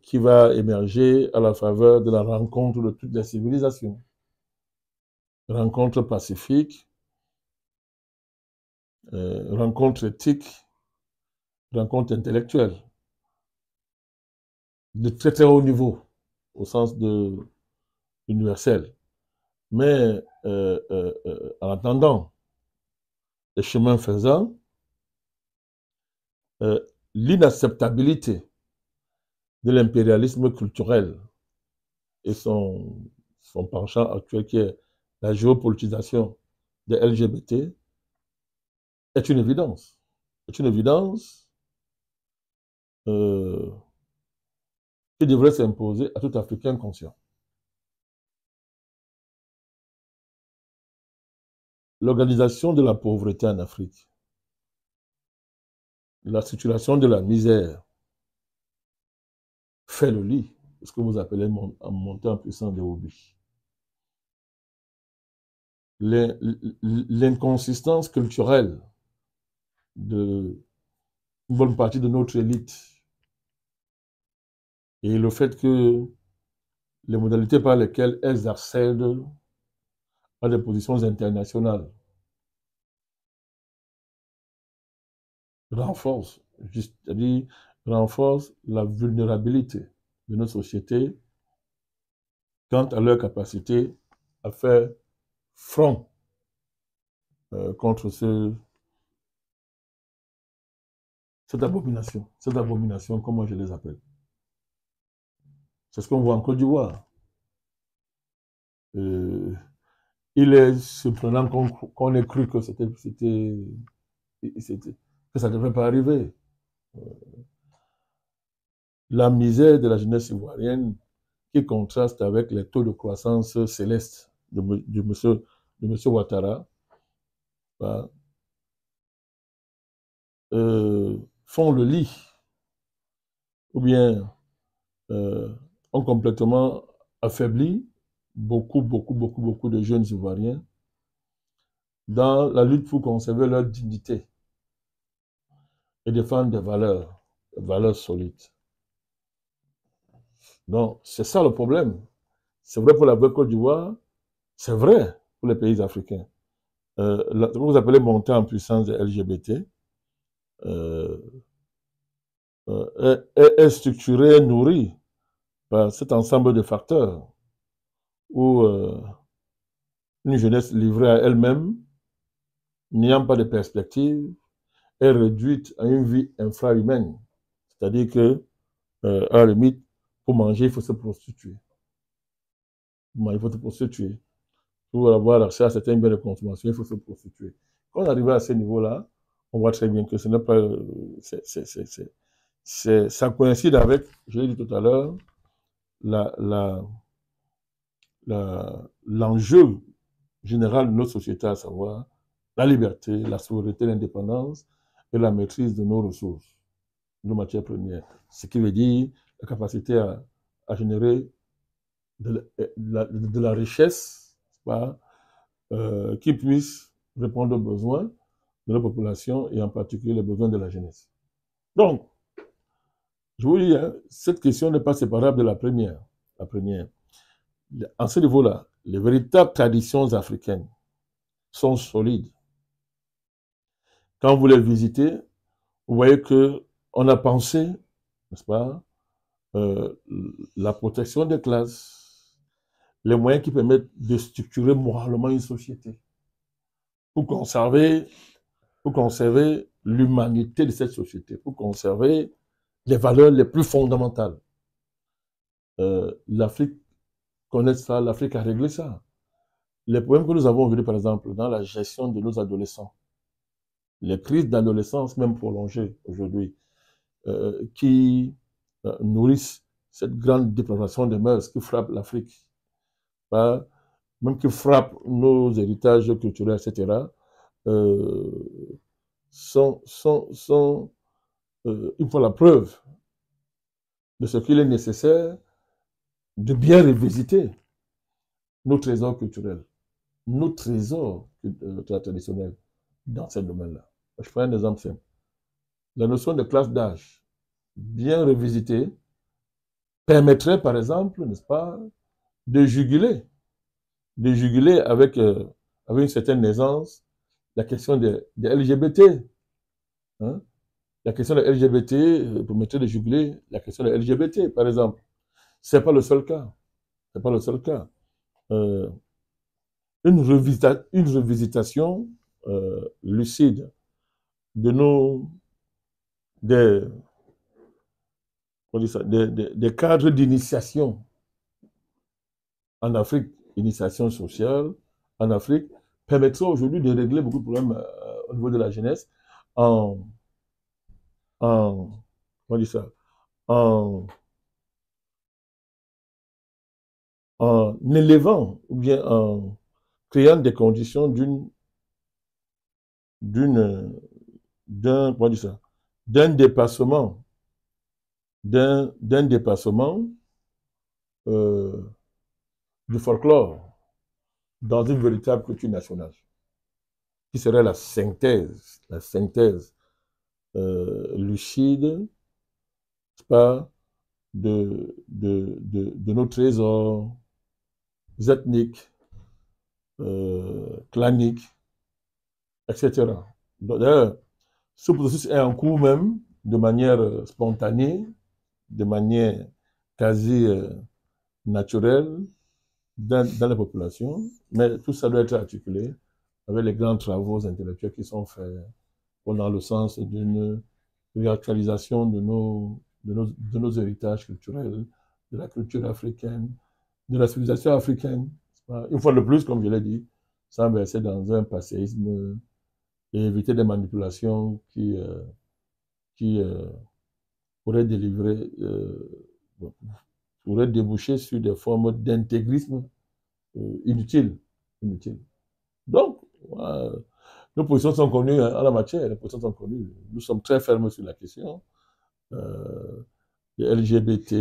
qui va émerger à la faveur de la rencontre de toutes les civilisations. Rencontre pacifique, rencontre éthique, rencontre intellectuelle, de très très haut niveau, au sens de universel. Mais en attendant, les chemins faisant, l'inacceptabilité de l'impérialisme culturel et son penchant actuel qui est la géopolitisation des LGBT est une évidence. C'est une évidence qui devrait s'imposer à tout Africain conscient. L'organisation de la pauvreté en Afrique, la situation de la misère fait le lit de ce que vous appelez monter en puissance des hobbies. L'inconsistance culturelle de une bonne partie de notre élite et le fait que les modalités par lesquelles elles accèdent à des positions internationales renforce, c'est-à-dire renforce la vulnérabilité de nos sociétés quant à leur capacité à faire front contre cette abomination, comme moi je les appelle. C'est ce qu'on voit en Côte d'Ivoire. Il est surprenant qu'on ait cru que ça ne devrait pas arriver. La misère de la jeunesse ivoirienne qui contraste avec les taux de croissance célestes de monsieur Ouattara, bah, font le lit, ou bien ont complètement affaibli beaucoup de jeunes Ivoiriens dans la lutte pour conserver leur dignité et défendre des valeurs solides. Donc, c'est ça le problème. C'est vrai pour la Côte d'Ivoire, c'est vrai pour les pays africains. Ce que vous appelez monter en puissance des LGBT est structuré, nourri par cet ensemble de facteurs où une jeunesse livrée à elle-même, n'ayant pas de perspective, est réduite à une vie infra-humaine. C'est-à-dire que, à la limite, pour manger, il faut se prostituer. Il faut se prostituer. Pour avoir accès à certains biens de consommation, il faut se prostituer. Quand on arrive à ce niveau-là, on voit très bien que ce n'est pas... ça coïncide avec, je l'ai dit tout à l'heure, l'enjeu général de notre société, à savoir la liberté, la souveraineté, l'indépendance et la maîtrise de nos ressources, de nos matières premières. Ce qui veut dire la capacité à générer de la richesse, qui puisse répondre aux besoins de la population et en particulier les besoins de la jeunesse. Donc, je vous dis, hein, cette question n'est pas séparable de la première. La première. À ce niveau-là, les véritables traditions africaines sont solides. Quand vous les visitez, vous voyez qu'on a pensé, n'est-ce pas, la protection des classes, les moyens qui permettent de structurer moralement une société pour conserver l'humanité de cette société, pour conserver les valeurs les plus fondamentales. L'Afrique connaître ça, l'Afrique a réglé ça. Les problèmes que nous avons aujourd'hui, par exemple, dans la gestion de nos adolescents, les crises d'adolescence, même prolongées aujourd'hui, qui nourrissent cette grande dépravation des mœurs qui frappe l'Afrique, hein, même qui frappe nos héritages culturels, etc., sont une fois la preuve de ce qu'il est nécessaire de bien revisiter nos trésors culturels, nos trésors traditionnels dans ce domaine-là. Je prends un exemple simple. La notion de classe d'âge, bien revisitée, permettrait, par exemple, n'est-ce pas, de juguler avec une certaine aisance la question des LGBT. Hein? La question des LGBT permettrait de juguler la question des LGBT, par exemple. Ce n'est pas le seul cas. C'est pas le seul cas. Euh, une revisitation lucide de nos des, on dit ça, des cadres d'initiation en Afrique, initiation sociale en Afrique, permettrait aujourd'hui de régler beaucoup de problèmes au niveau de la jeunesse en, en on dit ça, en, en élevant ou bien en créant des conditions d'un, comment dire ça, d'un dépassement, d'un dépassement du folklore dans une véritable culture nationale, qui serait la synthèse lucide, pas, de nos trésors ethniques, claniques, etc. D'ailleurs, ce processus est en cours même de manière spontanée, de manière quasi naturelle dans la population, mais tout ça doit être articulé avec les grands travaux intellectuels qui sont faits dans le sens d'une réactualisation de nos héritages culturels, de la culture africaine, de la civilisation africaine. Une fois de plus, comme je l'ai dit, sans verser dans un passéisme et éviter des manipulations qui pourraient délivrer, pourraient déboucher sur des formes d'intégrisme inutiles. Donc, nos positions sont connues en la matière, les positions sont connues. Nous sommes très fermes sur la question. Les LGBT,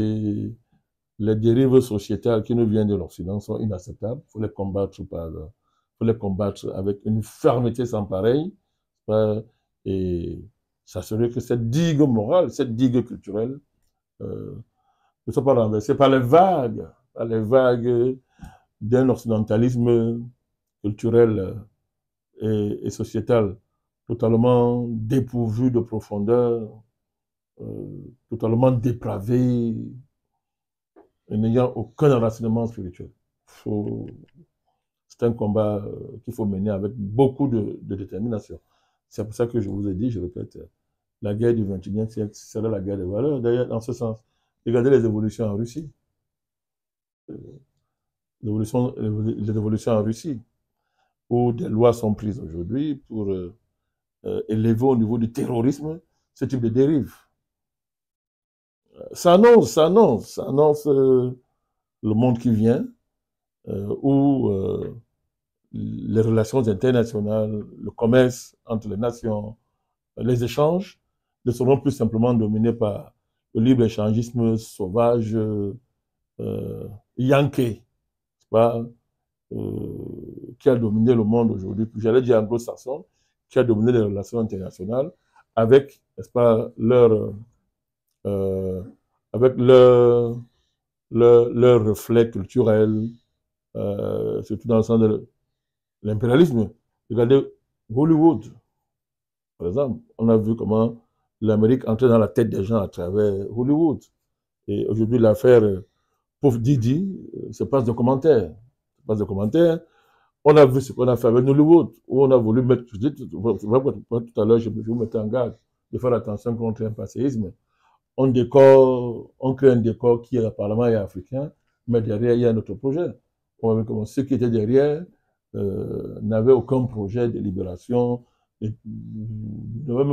les dérives sociétales qui nous viennent de l'Occident sont inacceptables. Il faut les combattre avec une fermeté sans pareil. Et s'assurer que cette digue morale, cette digue culturelle, ne soit pas renversée par les vagues d'un occidentalisme culturel et sociétal totalement dépourvu de profondeur, totalement dépravé, et n'ayant aucun enracinement spirituel. C'est un combat qu'il faut mener avec beaucoup de détermination. C'est pour ça que je vous ai dit, je répète, la guerre du XXIe siècle sera la guerre des valeurs. D'ailleurs, dans ce sens, regardez les évolutions en Russie. Les évolutions en Russie, où des lois sont prises aujourd'hui pour élever au niveau du terrorisme ce type de dérive. Ça annonce le monde qui vient, où les relations internationales, le commerce entre les nations, les échanges ne seront plus simplement dominés par le libre-échangisme sauvage, yankee, qui a dominé le monde aujourd'hui, j'allais dire anglo-saxon, qui a dominé les relations internationales avec, n'est-ce pas, avec leur reflet culturel, surtout dans le sens de l'impérialisme. Regardez Hollywood, par exemple. On a vu comment l'Amérique entrait dans la tête des gens à travers Hollywood. Et aujourd'hui, l'affaire Pauvre Didi se passe de commentaires. On a vu ce qu'on a fait avec Hollywood, où on a voulu mettre, je dis, tout à l'heure, je vous mettais en garde de faire attention contre un passéisme. On crée un décor qui apparemment est africain, mais derrière, il y a un autre projet. Ceux qui étaient derrière n'avaient aucun projet de libération, n'avaient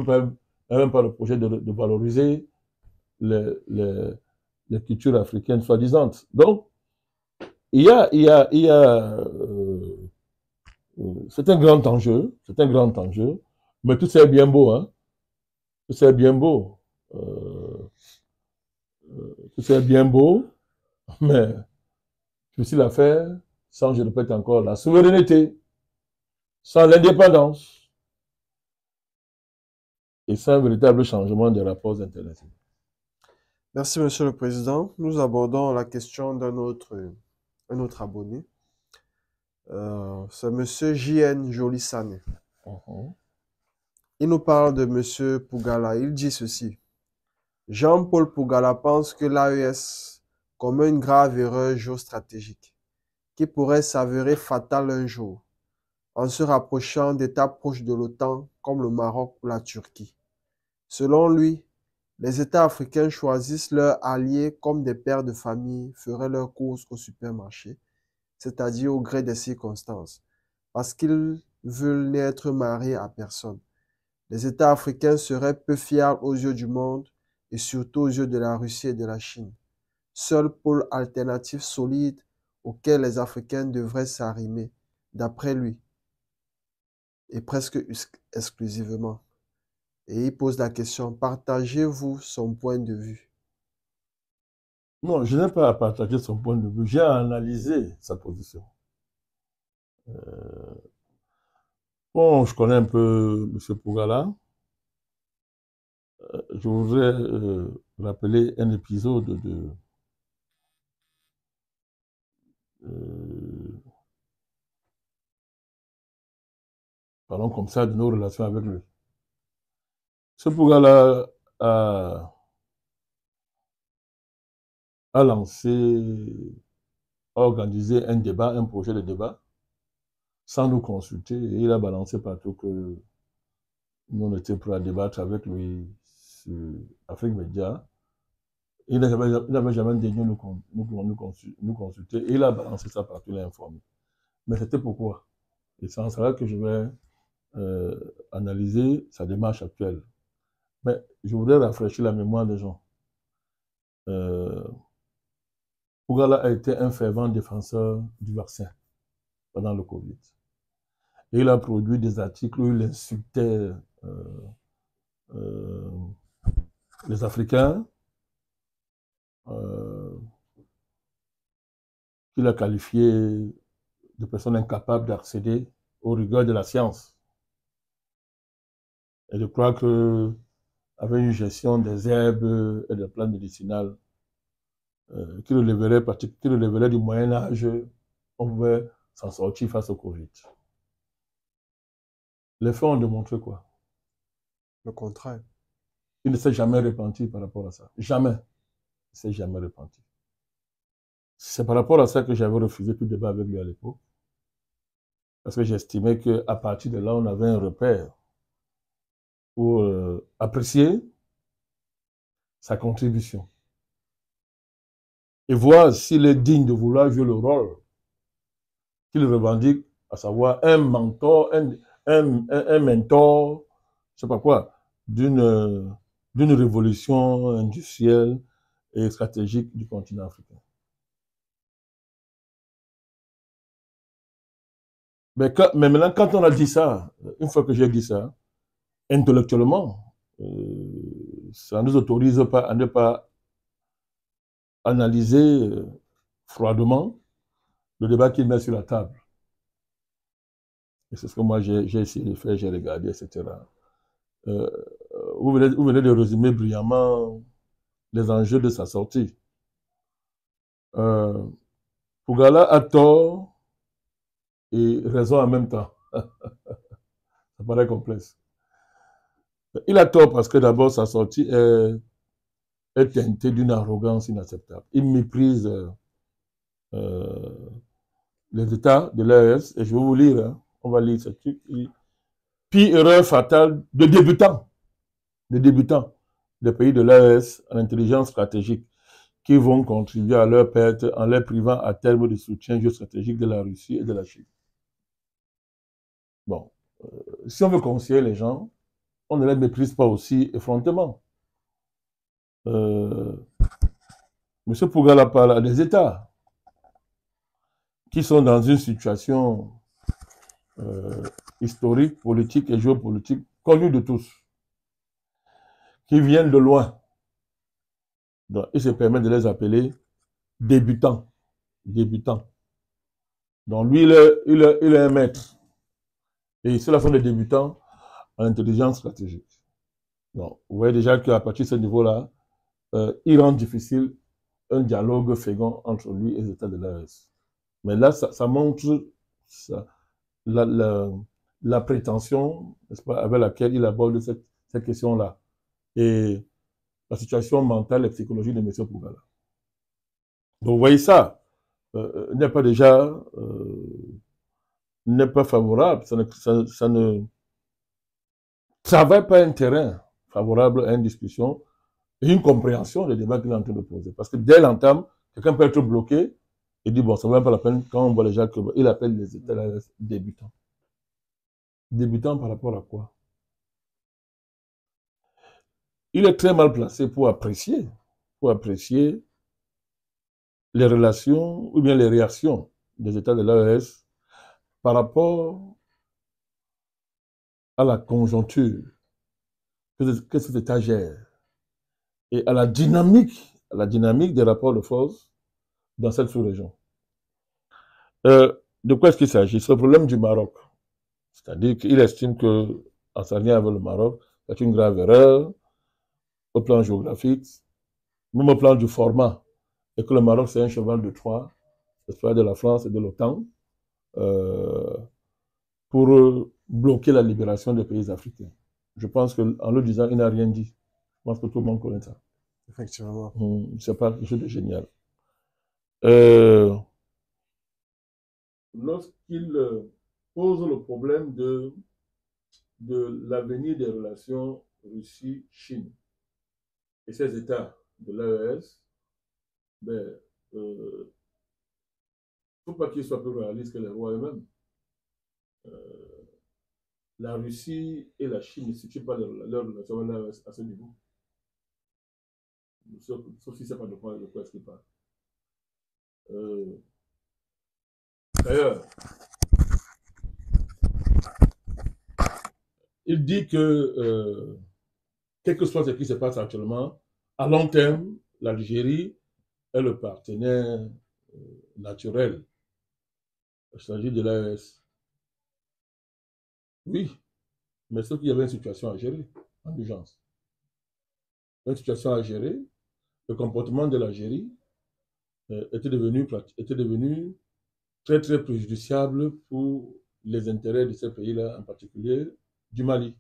même pas le projet de valoriser les cultures africaines soi-disant. Donc, c'est un grand enjeu, mais tout ça est bien beau, hein. Tout ça est bien beau. Tout ça est bien beau, mais je suis l'affaire sans, je répète encore, la souveraineté, sans l'indépendance et sans un véritable changement des rapports internationaux. Merci, Monsieur le Président. Nous abordons la question un autre abonné. C'est Monsieur J.N. Jolisane. Il nous parle de Monsieur Pougala. Il dit ceci. Jean-Paul Pougala pense que l'AES commet une grave erreur géostratégique qui pourrait s'avérer fatale un jour en se rapprochant d'États proches de l'OTAN comme le Maroc ou la Turquie. Selon lui, les États africains choisissent leurs alliés comme des pères de famille feraient leurs courses au supermarché, c'est-à-dire au gré des circonstances, parce qu'ils veulent n'être mariés à personne. Les États africains seraient peu fiables aux yeux du monde et surtout aux yeux de la Russie et de la Chine. Seul pôle alternatif solide auquel les Africains devraient s'arrimer, d'après lui, et presque exclusivement. Et il pose la question, partagez-vous son point de vue? Non, je n'ai pas à partager son point de vue. J'ai analysé sa position. Bon, je connais un peu M. Pougala. Je voudrais rappeler un épisode parlons comme ça, de nos relations avec lui. M. Pougala a organisé un débat, un projet de débat, sans nous consulter, et il a balancé partout que nous on était prêts à débattre avec lui sur Afrique Média. Il n'avait jamais daigné nous consulter, et il a balancé ça partout, il a informé. Mais c'était pourquoi? Et c'est en cela que je vais analyser sa démarche actuelle. Mais je voudrais rafraîchir la mémoire des gens. Pougala a été un fervent défenseur du vaccin pendant le Covid. Et il a produit des articles où il insultait les Africains, qu'il a qualifiés de personnes incapables d'accéder aux rigueurs de la science. Et je crois que avec une gestion des herbes et des plantes médicinales qui relèverait du Moyen-Âge, on pouvait s'en sortir face au Covid. Les faits ont démontré quoi? Le contraire. Il ne s'est jamais repenti par rapport à ça. Jamais. Il ne s'est jamais repenti. C'est par rapport à ça que j'avais refusé tout débat avec lui à l'époque. Parce que j'estimais qu'à partir de là, on avait un repère pour apprécier sa contribution. Et voir s'il est digne de vouloir jouer le rôle qu'il revendique, à savoir un mentor, un mentor, je ne sais pas quoi, d'une révolution industrielle et stratégique du continent africain. Mais maintenant, quand on a dit ça, une fois que j'ai dit ça, intellectuellement, ça ne nous autorise pas à ne pas analyser froidement le débat qu'il met sur la table. Et c'est ce que moi j'ai essayé de faire, j'ai regardé, etc. Vous venez de résumer brillamment les enjeux de sa sortie. Pougala a tort et raison en même temps. Ça paraît complexe. Il a tort parce que d'abord sa sortie est teintée d'une arrogance inacceptable. Il méprise les États de l'AES, et je vais vous lire, hein, on va lire ce truc. Puis erreur fatale de débutants des pays de l'AES en intelligence stratégique. qui vont contribuer à leur perte en les privant à terme du soutien géostratégique de la Russie et de la Chine. Bon, si on veut conseiller les gens, on ne les méprise pas aussi effrontément. M. Pougala parle à des États qui sont dans une situation historique, politique et géopolitique connue de tous, qui viennent de loin. Donc, il se permet de les appeler débutants. Débutants. Donc, lui, il est un maître. Et ceux-là sont des débutants en intelligence stratégique. Donc, vous voyez déjà qu'à partir de ce niveau-là, il rend difficile un dialogue fécond entre lui et les États de l'AES. Mais là, ça montre la prétention, n'est-ce pas, avec laquelle il aborde cette question-là. Et la situation mentale et psychologique de M. Pougala. Donc, vous voyez ça, n'est pas déjà, n'est pas favorable, ça ne travaille pas un terrain favorable à une discussion et une compréhension des débats qu'il est en train de poser. Parce que dès l'entame, quelqu'un peut être bloqué et dit, bon, ça ne vaut pas la peine, quand on voit les gens, il appelle les États débutants. Débutants par rapport à quoi? Il est très mal placé pour apprécier les relations ou bien les réactions des États de l'AES par rapport à la conjoncture que cet État gère et à la dynamique des rapports de force dans cette sous-région. De quoi est-ce qu'il s'agit? C'est le problème du Maroc. C'est-à-dire qu'il estime que, en s'alliant avec le Maroc, c'est une grave erreur au plan géographique, même au plan du format, et que le Maroc, c'est un cheval de Troie, c'est-à-dire de la France et de l'OTAN, pour bloquer la libération des pays africains. Je pense qu'en le disant, il n'a rien dit. Je pense que tout le monde connaît ça. Effectivement. C'est pas quelque chose de génial. Lorsqu'il pose le problème de l'avenir des relations Russie-Chine et ces États de l'AES, ben, il ne faut pas qu'ils soient plus réalistes que les rois eux-mêmes. La Russie et la Chine ne situent pas leurs relations à l'AES à ce niveau. Sauf si ce n'est pas de quoi est-ce qu'il parle. D'ailleurs, il dit que, quel que soit ce qui se passe actuellement, à long terme, l'Algérie est le partenaire naturel. Il s'agit de l'AES. Oui, mais sauf qu'il y avait une situation à gérer, en urgence. Une situation à gérer, le comportement de l'Algérie était devenu très très préjudiciable pour les intérêts de ces pays-là, en particulier du Mali.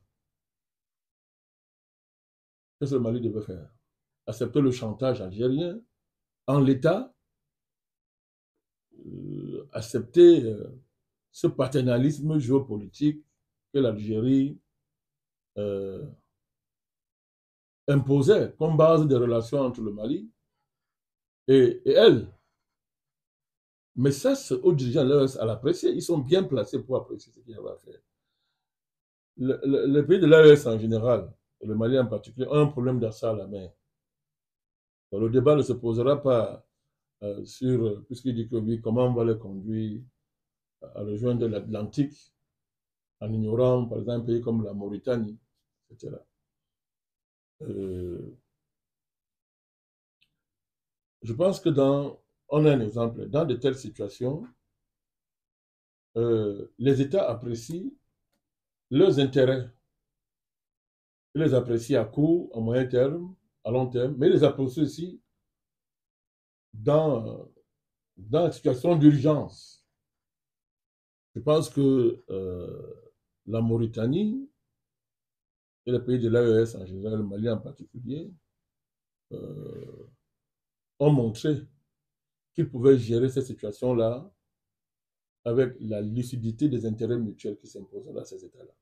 Qu'est-ce que le Mali devait faire? Accepter le chantage algérien en l'état, accepter ce paternalisme géopolitique que l'Algérie imposait comme base des relations entre le Mali et elle. Mais ça, c'est aux dirigeants à l'apprécier. Ils sont bien placés pour apprécier ce qu'il y a à faire. Les pays de l'AES en général, et le Mali en particulier, ont un problème d'achat à la mer. Donc, le débat ne se posera pas sur, puisqu'il dit que oui, comment on va les conduire à rejoindre l'Atlantique en ignorant, par exemple, un pays comme la Mauritanie, etc. Je pense que on a un exemple, dans de telles situations, les États apprécient leurs intérêts. Ils les apprécient à court, à moyen terme, à long terme, mais ils les apprécient aussi dans une situation d'urgence. Je pense que la Mauritanie et les pays de l'AES en général, le Mali en particulier, ont montré qu'ils pouvaient gérer cette situation-là avec la lucidité des intérêts mutuels qui s'imposent dans ces États-là.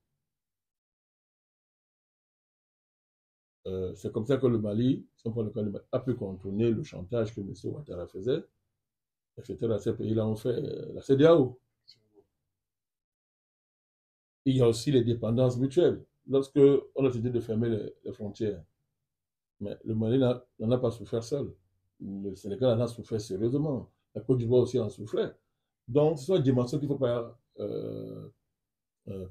C'est comme ça que le Mali, a pu contourner le chantage que M. Ouattara faisait, etc. Ces pays-là ont fait la CEDEAO. Il y a aussi les dépendances mutuelles. Lorsque on a décidé de fermer les frontières, mais le Mali n'en a pas souffert seul. Le Sénégal en a souffert sérieusement. La Côte d'Ivoire aussi en souffrait. Donc, ce sont des dimensions qu'il ne faut pas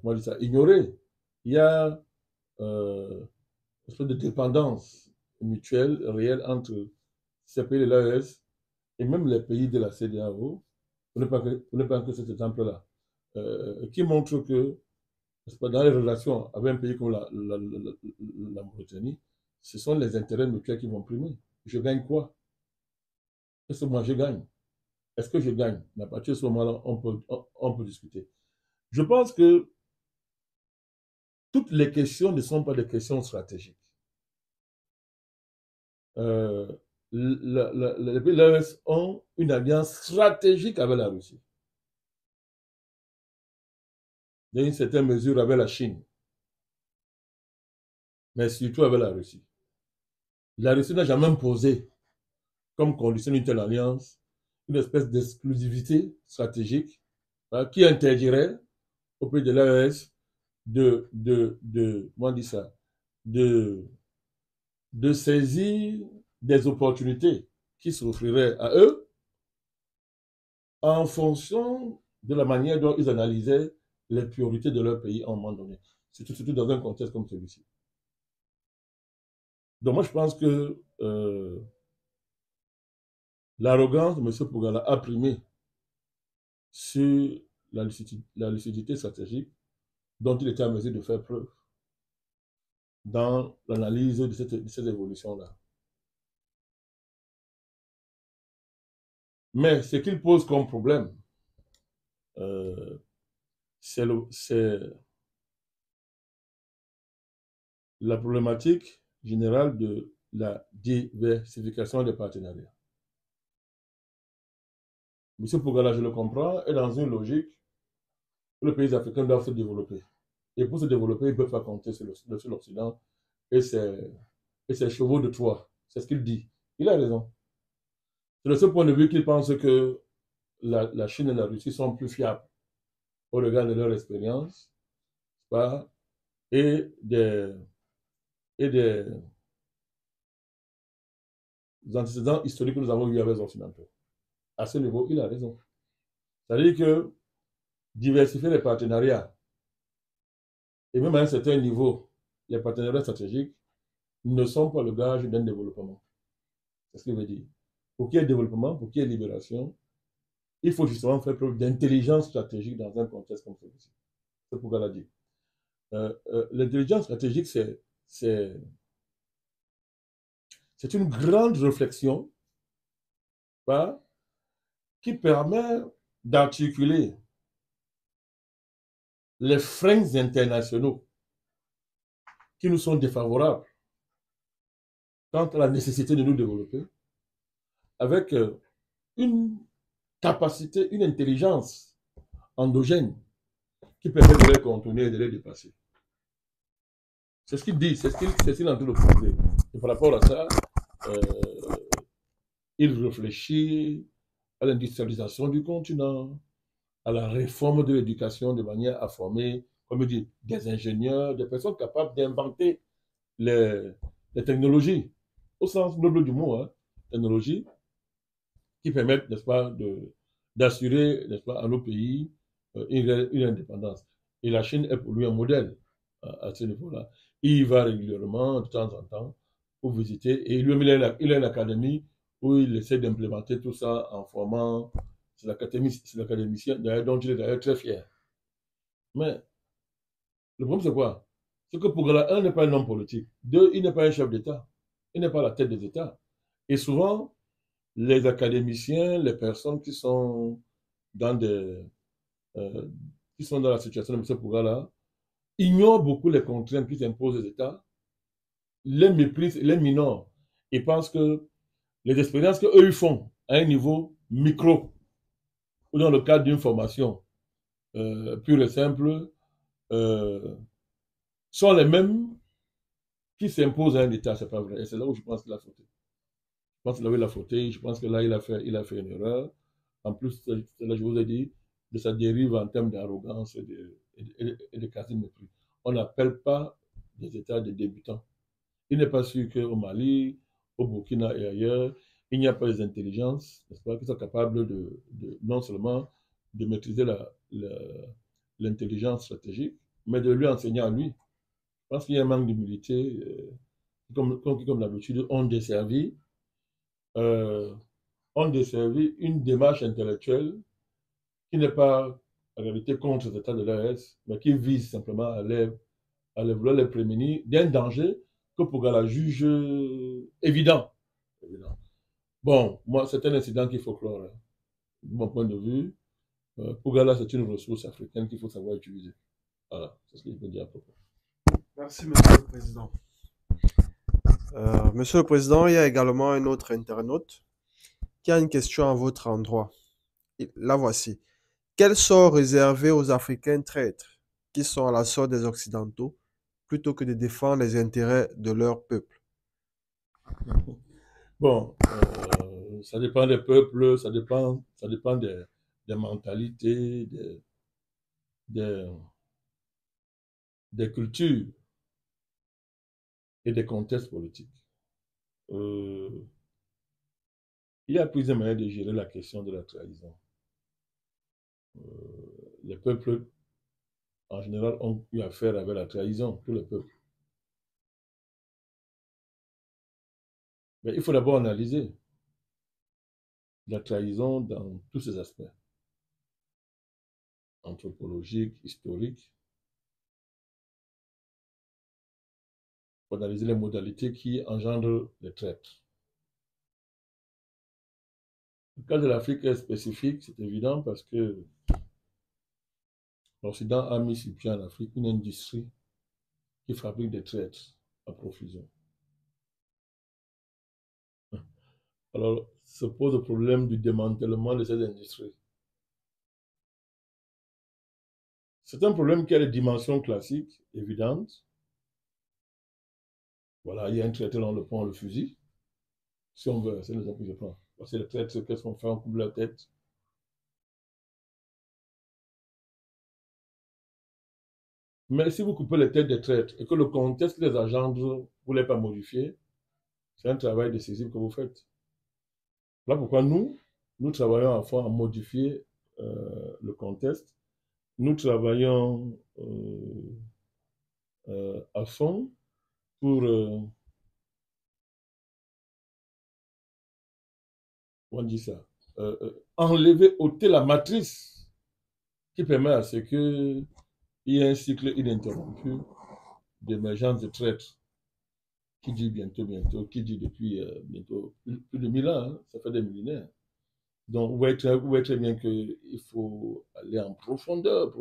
comment dire ça, ignorer. Il y a une espèce de dépendance mutuelle réelle entre ces pays de l'AES et même les pays de la CEDEAO, pour ne pas que cet exemple-là, qui montre que dans les relations avec un pays comme la Mauritanie, ce sont les intérêts mutuels qui vont primer. Je gagne quoi? Qu'est-ce que moi je gagne? Est-ce que je gagne? Mais à partir de ce moment-là, on peut discuter. Je pense que toutes les questions ne sont pas des questions stratégiques. Les pays de l'AES ont une alliance stratégique avec la Russie. Dans une certaine mesure avec la Chine, mais surtout avec la Russie. La Russie n'a jamais imposé comme condition d'une telle alliance une espèce d'exclusivité stratégique qui interdirait au pays de l'AES comment on dit ça, de saisir des opportunités qui s'offriraient à eux en fonction de la manière dont ils analysaient les priorités de leur pays à un moment donné, surtout dans un contexte comme celui-ci. Donc moi je pense que l'arrogance de M. Pougala a primé sur la lucidité stratégique dont il était en mesure de faire preuve dans l'analyse de cette évolution-là. Mais ce qu'il pose comme problème, c'est la problématique générale de la diversification des partenariats. M. Pougala, je le comprends, est dans une logique où les pays africains doivent se développer. Et pour se développer, ils peuvent pas compter sur l'Occident et ses chevaux de Troie. C'est ce qu'il dit. Il a raison. C'est de ce point de vue qu'il pense que la Chine et la Russie sont plus fiables au regard de leur expérience et des antécédents historiques que nous avons eus avec les Occidentaux. À ce niveau, il a raison. C'est-à-dire que diversifier les partenariats, et même à un certain niveau, les partenariats stratégiques ne sont pas le gage d'un développement. C'est ce qu'il veut dire. Pour qu'il y ait développement, pour qu'il y ait libération, il faut justement faire preuve d'intelligence stratégique dans un contexte comme celui-ci. C'est pourquoi il a dit. L'intelligence stratégique, c'est une grande réflexion qui permet d'articuler les freins internationaux qui nous sont défavorables quant à la nécessité de nous développer avec une capacité, une intelligence endogène qui permet de les contourner et de les dépasser. C'est ce qu'il dit, c'est ce qu'il est en train de prouver. Et par rapport à ça, il réfléchit à l'industrialisation du continent, à la réforme de l'éducation de manière à former, comme il dit, des ingénieurs, des personnes capables d'inventer les technologies, au sens noble du mot, hein, technologies qui permettent, n'est-ce pas, d'assurer, n'est-ce pas, à nos pays une indépendance. Et la Chine est pour lui un modèle à ce niveau-là. Il va régulièrement, de temps en temps, pour visiter. Et lui-même, il a une académie où il essaie d'implémenter tout ça en formant. C'est l'académicien, d'ailleurs, dont il est d'ailleurs très fier. Mais le problème, c'est quoi? C'est que Pougala, un, n'est pas un homme politique. Deux, il n'est pas un chef d'État. Il n'est pas à la tête des États. Et souvent, les académiciens, les personnes qui sont dans la situation de M. Pougala, ignorent beaucoup les contraintes qui s'imposent aux États, les méprisent, les minorent, et pensent que les expériences qu'eux ils font à un niveau micro, ou dans le cadre d'une formation pure et simple, sont les mêmes qui s'impose à un État, c'est pas vrai. Et c'est là où je pense qu'il a fauté. Je pense qu'il a fauté. Je pense que là, il a fait une erreur. En plus, là, je vous ai dit, de sa dérive en termes d'arrogance et de quasi-mépris. On n'appelle pas des États de débutants. Il n'est pas sûr qu'au Mali, au Burkina et ailleurs, il n'y a pas des intelligences, n'est-ce pas, qui sont capables non seulement de maîtriser l'intelligence stratégique, mais de lui enseigner à lui. Je pense qu'il y a un manque d'humilité, comme d'habitude, euh, ont desservi une démarche intellectuelle qui n'est pas en réalité contre les États de l'AES, mais qui vise simplement vouloir les prémunir d'un danger que Pogala juge évident. Évident. Bon, moi, c'est un incident qu'il faut clore. Hein. De mon point de vue, Pogala, c'est une ressource africaine qu'il faut savoir utiliser. Voilà, c'est ce que je peux dire à propos. Merci, Monsieur le Président. Monsieur le Président, il y a également un autre internaute qui a une question à votre endroit. La voici. Quel sort réservé aux Africains traîtres qui sont à la sorte des Occidentaux plutôt que de défendre les intérêts de leur peuple? Bon, ça dépend des peuples, ça dépend des mentalités, des, des cultures et des contextes politiques. Il y a plusieurs manières de gérer la question de la trahison. Les peuples, en général, ont eu affaire avec la trahison, tous les peuples. Mais il faut d'abord analyser la trahison dans tous ses aspects, anthropologiques, historiques. Il faut analyser les modalités qui engendrent les traîtres. Le cas de l'Afrique est spécifique, c'est évident, parce que l'Occident a mis sur pied en Afrique une industrie qui fabrique des traîtres à profusion. Alors, se pose le problème du démantèlement de cette industrie. C'est un problème qui a des dimensions classiques, évidentes. Voilà, il y a un traître, on le prend, on le fusil. Si on veut, c'est l'exemple que je prends. Parce que les traîtres, qu'est-ce qu'on fait? On coupe la tête. Mais si vous coupez les têtes des traîtres et que le contexte les engendre, vous ne voulez pas modifier, c'est un travail décisif que vous faites. Voilà pourquoi nous travaillons à fond à modifier le contexte. Nous travaillons à fond pour on dit ça, enlever, ôter la matrice qui permet à ce qu'il y ait un cycle ininterrompu d'émergence de traîtres qui dit bientôt, qui dit depuis bientôt plus de 1000 ans, hein, ça fait des millénaires. Donc, vous voyez très bien qu'il faut aller en profondeur,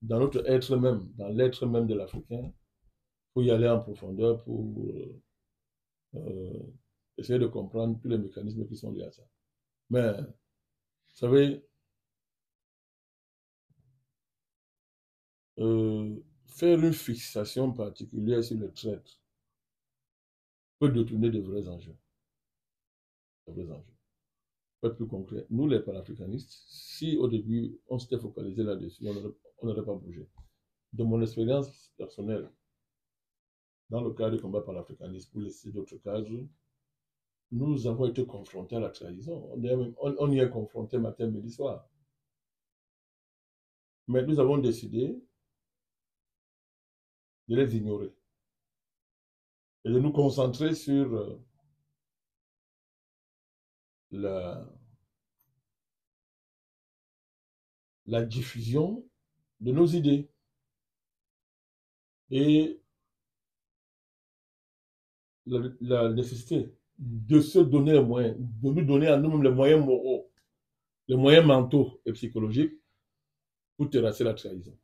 dans notre être même, dans l'être même de l'Africain. Il faut y aller en profondeur pour essayer de comprendre tous les mécanismes qui sont liés à ça. Mais, vous savez, faire une fixation particulière sur le traître peut détourner de vrais enjeux. De vrais enjeux. Pour être plus concret, nous les panafricanistes, si au début on s'était focalisé là-dessus, on n'aurait pas bougé. De mon expérience personnelle, dans le cadre du combat panafricaniste, pour laisser d'autres cadres, nous avons été confrontés à la trahison. On y est confronté matin, midi, soir. Mais nous avons décidé de les ignorer et de nous concentrer sur la diffusion de nos idées et la nécessité de se donner les moyens, de nous donner à nous-mêmes les moyens moraux, les moyens mentaux et psychologiques pour terrasser la trahison.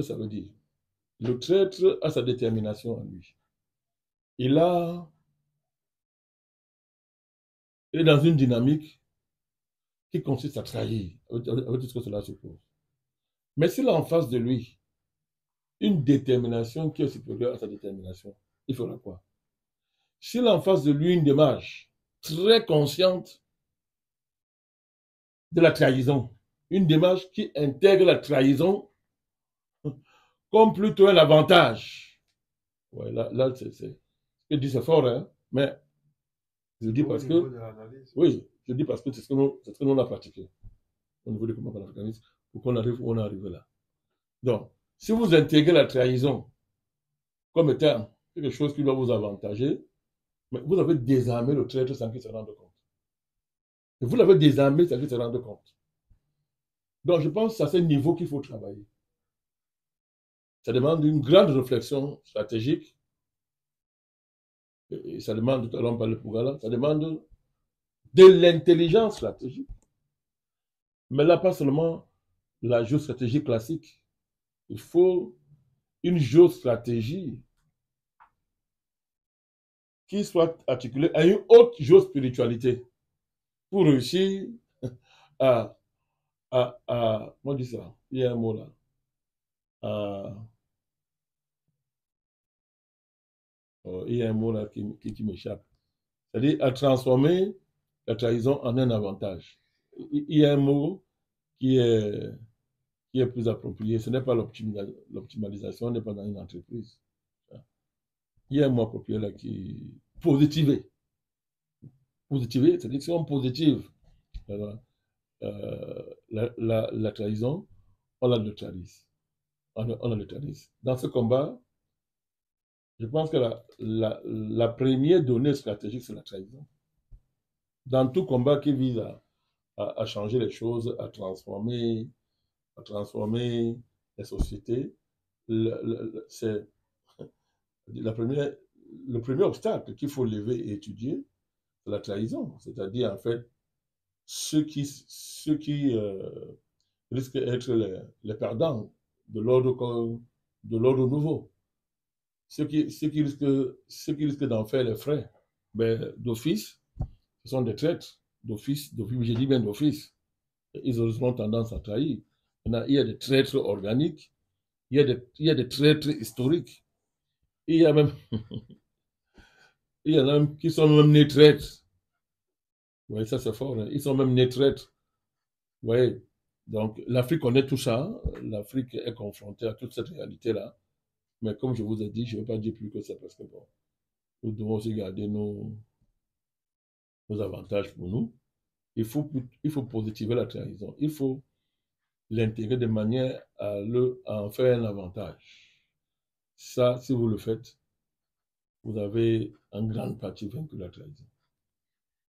Ça veut dire, le traître a sa détermination en lui. Il est dans une dynamique qui consiste à trahir, avec tout ce que cela suppose. Mais s'il a en face de lui une détermination qui est supérieure à sa détermination, il fera quoi? S'il a en face de lui une démarche très consciente de la trahison, une démarche qui intègre la trahison comme plutôt un avantage. Ouais, là c'est je dis c'est fort, hein, mais je dis parce que, oui, je dis parce que c'est ce que nous on a pratiqué au niveau du combat panafricaniste pour qu'on arrive où on est arrivé là. Donc, si vous intégrez la trahison comme étant quelque chose qui doit vous avantager, mais vous avez désarmé le traître sans qu'il se rende compte. Et vous l'avez désarmé sans qu'il se rende compte. Donc, je pense que c'est à ce niveau qu'il faut travailler. Ça demande une grande réflexion stratégique. Et ça demande, tout à l'heure on parlait pour Gala, ça demande de l'intelligence stratégique. Mais là, pas seulement la géostratégie classique. Il faut une géostratégie qui soit articulée à une haute géospiritualité pour réussir comment on dit ça? Il y a un mot là. Il y a un mot là qui m'échappe. C'est-à-dire à transformer la trahison en un avantage. Il y a un mot qui est, qui est plus approprié. Ce n'est pas l'optimalisation, n'est pas dans une entreprise. Il y a un mot approprié là qui positiver. Positiver, c'est-à-dire que si on positive la trahison, on la neutralise. On la neutralise. Dans ce combat, je pense que la première donnée stratégique, c'est la trahison. Dans tout combat qui vise à changer les choses, à transformer les sociétés, c'est le premier obstacle qu'il faut lever et étudier, c'est la trahison. C'est-à-dire, en fait, ceux qui risquent d'être les perdants de l'ordre nouveau. Ceux qui risquent d'en faire les frais, ben, d'office, ce sont des traîtres. D'office, je dis bien d'office. Ils auront tendance à trahir. Il y a des traîtres organiques, il y a des traîtres historiques. Il y a même, il y en a même qui sont même nés traîtres. Oui, ça c'est fort. Hein. Ils sont même nés traîtres. Oui. Donc l'Afrique connaît tout ça. L'Afrique est confrontée à toute cette réalité-là. Mais comme je vous ai dit, je ne vais pas dire plus que ça parce que bon, nous devons aussi garder nos avantages pour nous. Il faut positiver la trahison. Il faut l'intégrer de manière à en faire un avantage. Ça, si vous le faites, vous avez en grande partie vaincu la trahison.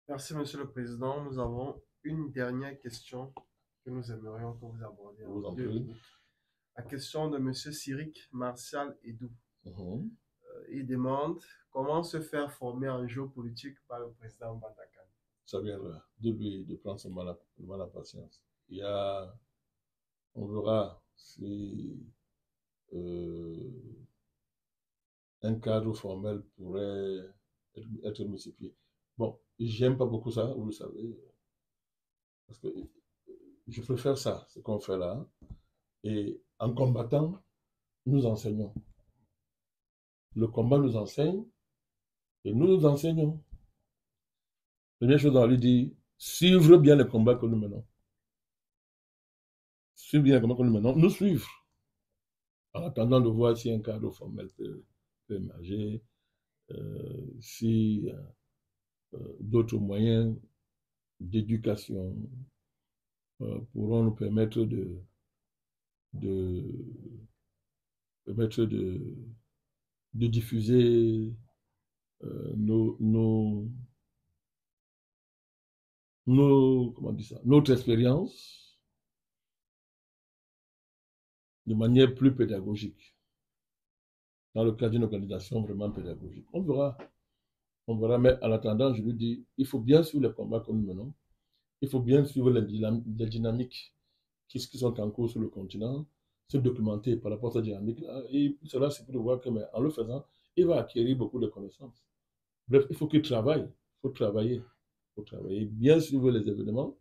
Merci, Monsieur le Président. Nous avons une dernière question que nous aimerions que vous abordiez en 2 minutes. La question de Monsieur Cyric Martial Edou. Il demande comment se faire former en géopolitique par le président Bandakane. Ça viendra de lui de prendre son mal à patience. On verra si un cadre formel pourrait être multiplié. Bon, j'aime pas beaucoup ça, vous le savez, parce que je préfère ça, ce qu'on fait là, et en combattant, nous enseignons. Le combat nous enseigne, et nous nous enseignons. Première chose, on lui dit, suivre bien le combat que nous menons. Suivre bien le combat que nous menons, nous suivre, en attendant de voir si un cadre formel peut émerger, si d'autres moyens d'éducation pourront nous permettre de diffuser comment on dit ça, notre expérience de manière plus pédagogique, dans le cadre d'une organisation vraiment pédagogique. On verra, mais en attendant, je lui dis, il faut bien suivre les combats que nous menons, il faut bien suivre les dynamiques qui sont en cours sur le continent, se documenter par rapport à cette dynamique-là, et cela, c'est pour voir que, mais en le faisant, il va acquérir beaucoup de connaissances. Bref, il faut qu'il travaille, il faut travailler, bien suivre les événements,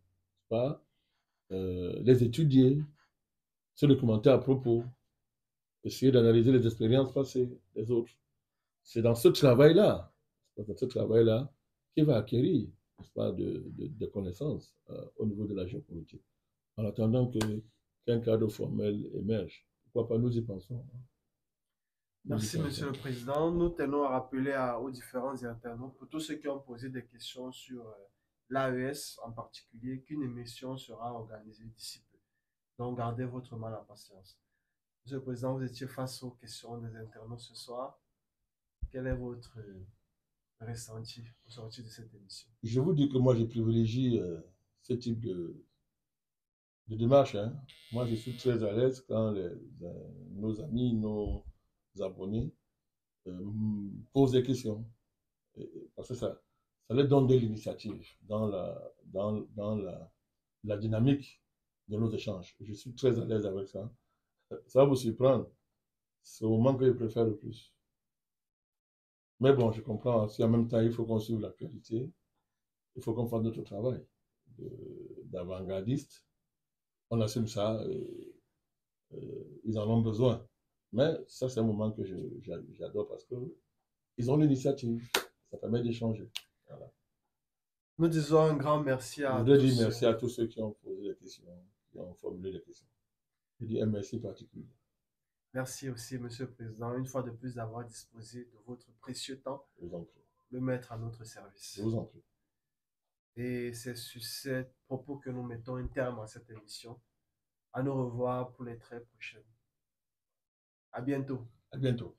pas les étudier, se documenter à propos, essayer d'analyser les expériences passées des autres. C'est dans ce travail-là, qu'il va acquérir, n'est-ce pas, de connaissances au niveau de la géopolitique. En attendant qu'un cadre formel émerge. Pourquoi pas, nous y pensons. Nous y Merci, Monsieur pensons. le Président. Nous tenons à rappeler aux différents internautes, pour tous ceux qui ont posé des questions sur l'AES en particulier, qu'une émission sera organisée d'ici peu. Donc, gardez votre mal à patience. Monsieur le Président, vous étiez face aux questions des internautes ce soir. Quel est votre ressenti au sortir de cette émission? Je vous dis que moi, je privilégie ce type de démarche. Hein. Moi, je suis très à l'aise quand nos amis, nos abonnés posent des questions. Parce que ça leur donne de l'initiative dans la dynamique de nos échanges. Je suis très à l'aise avec ça. Ça va vous surprendre. C'est au moment que je préfère le plus. Mais bon, je comprends. Si en même temps, il faut qu'on suive l'actualité, il faut qu'on fasse notre travail d'avant-gardiste. On assume ça et ils en ont besoin. Mais ça, c'est un moment que j'adore parce qu'ils ont l'initiative. Ça permet d'échanger. Voilà. Nous disons un grand merci Je à voudrais dire tous. merci à tous ceux qui ont posé des questions, qui ont formulé des questions. Je dis un merci particulier. Merci aussi, Monsieur le Président, une fois de plus d'avoir disposé de votre précieux temps, Je vous en prie. le mettre à notre Je service. vous en prie. Et c'est sur ces propos que nous mettons un terme à cette émission. À nous revoir pour les très prochaines. À bientôt. À bientôt.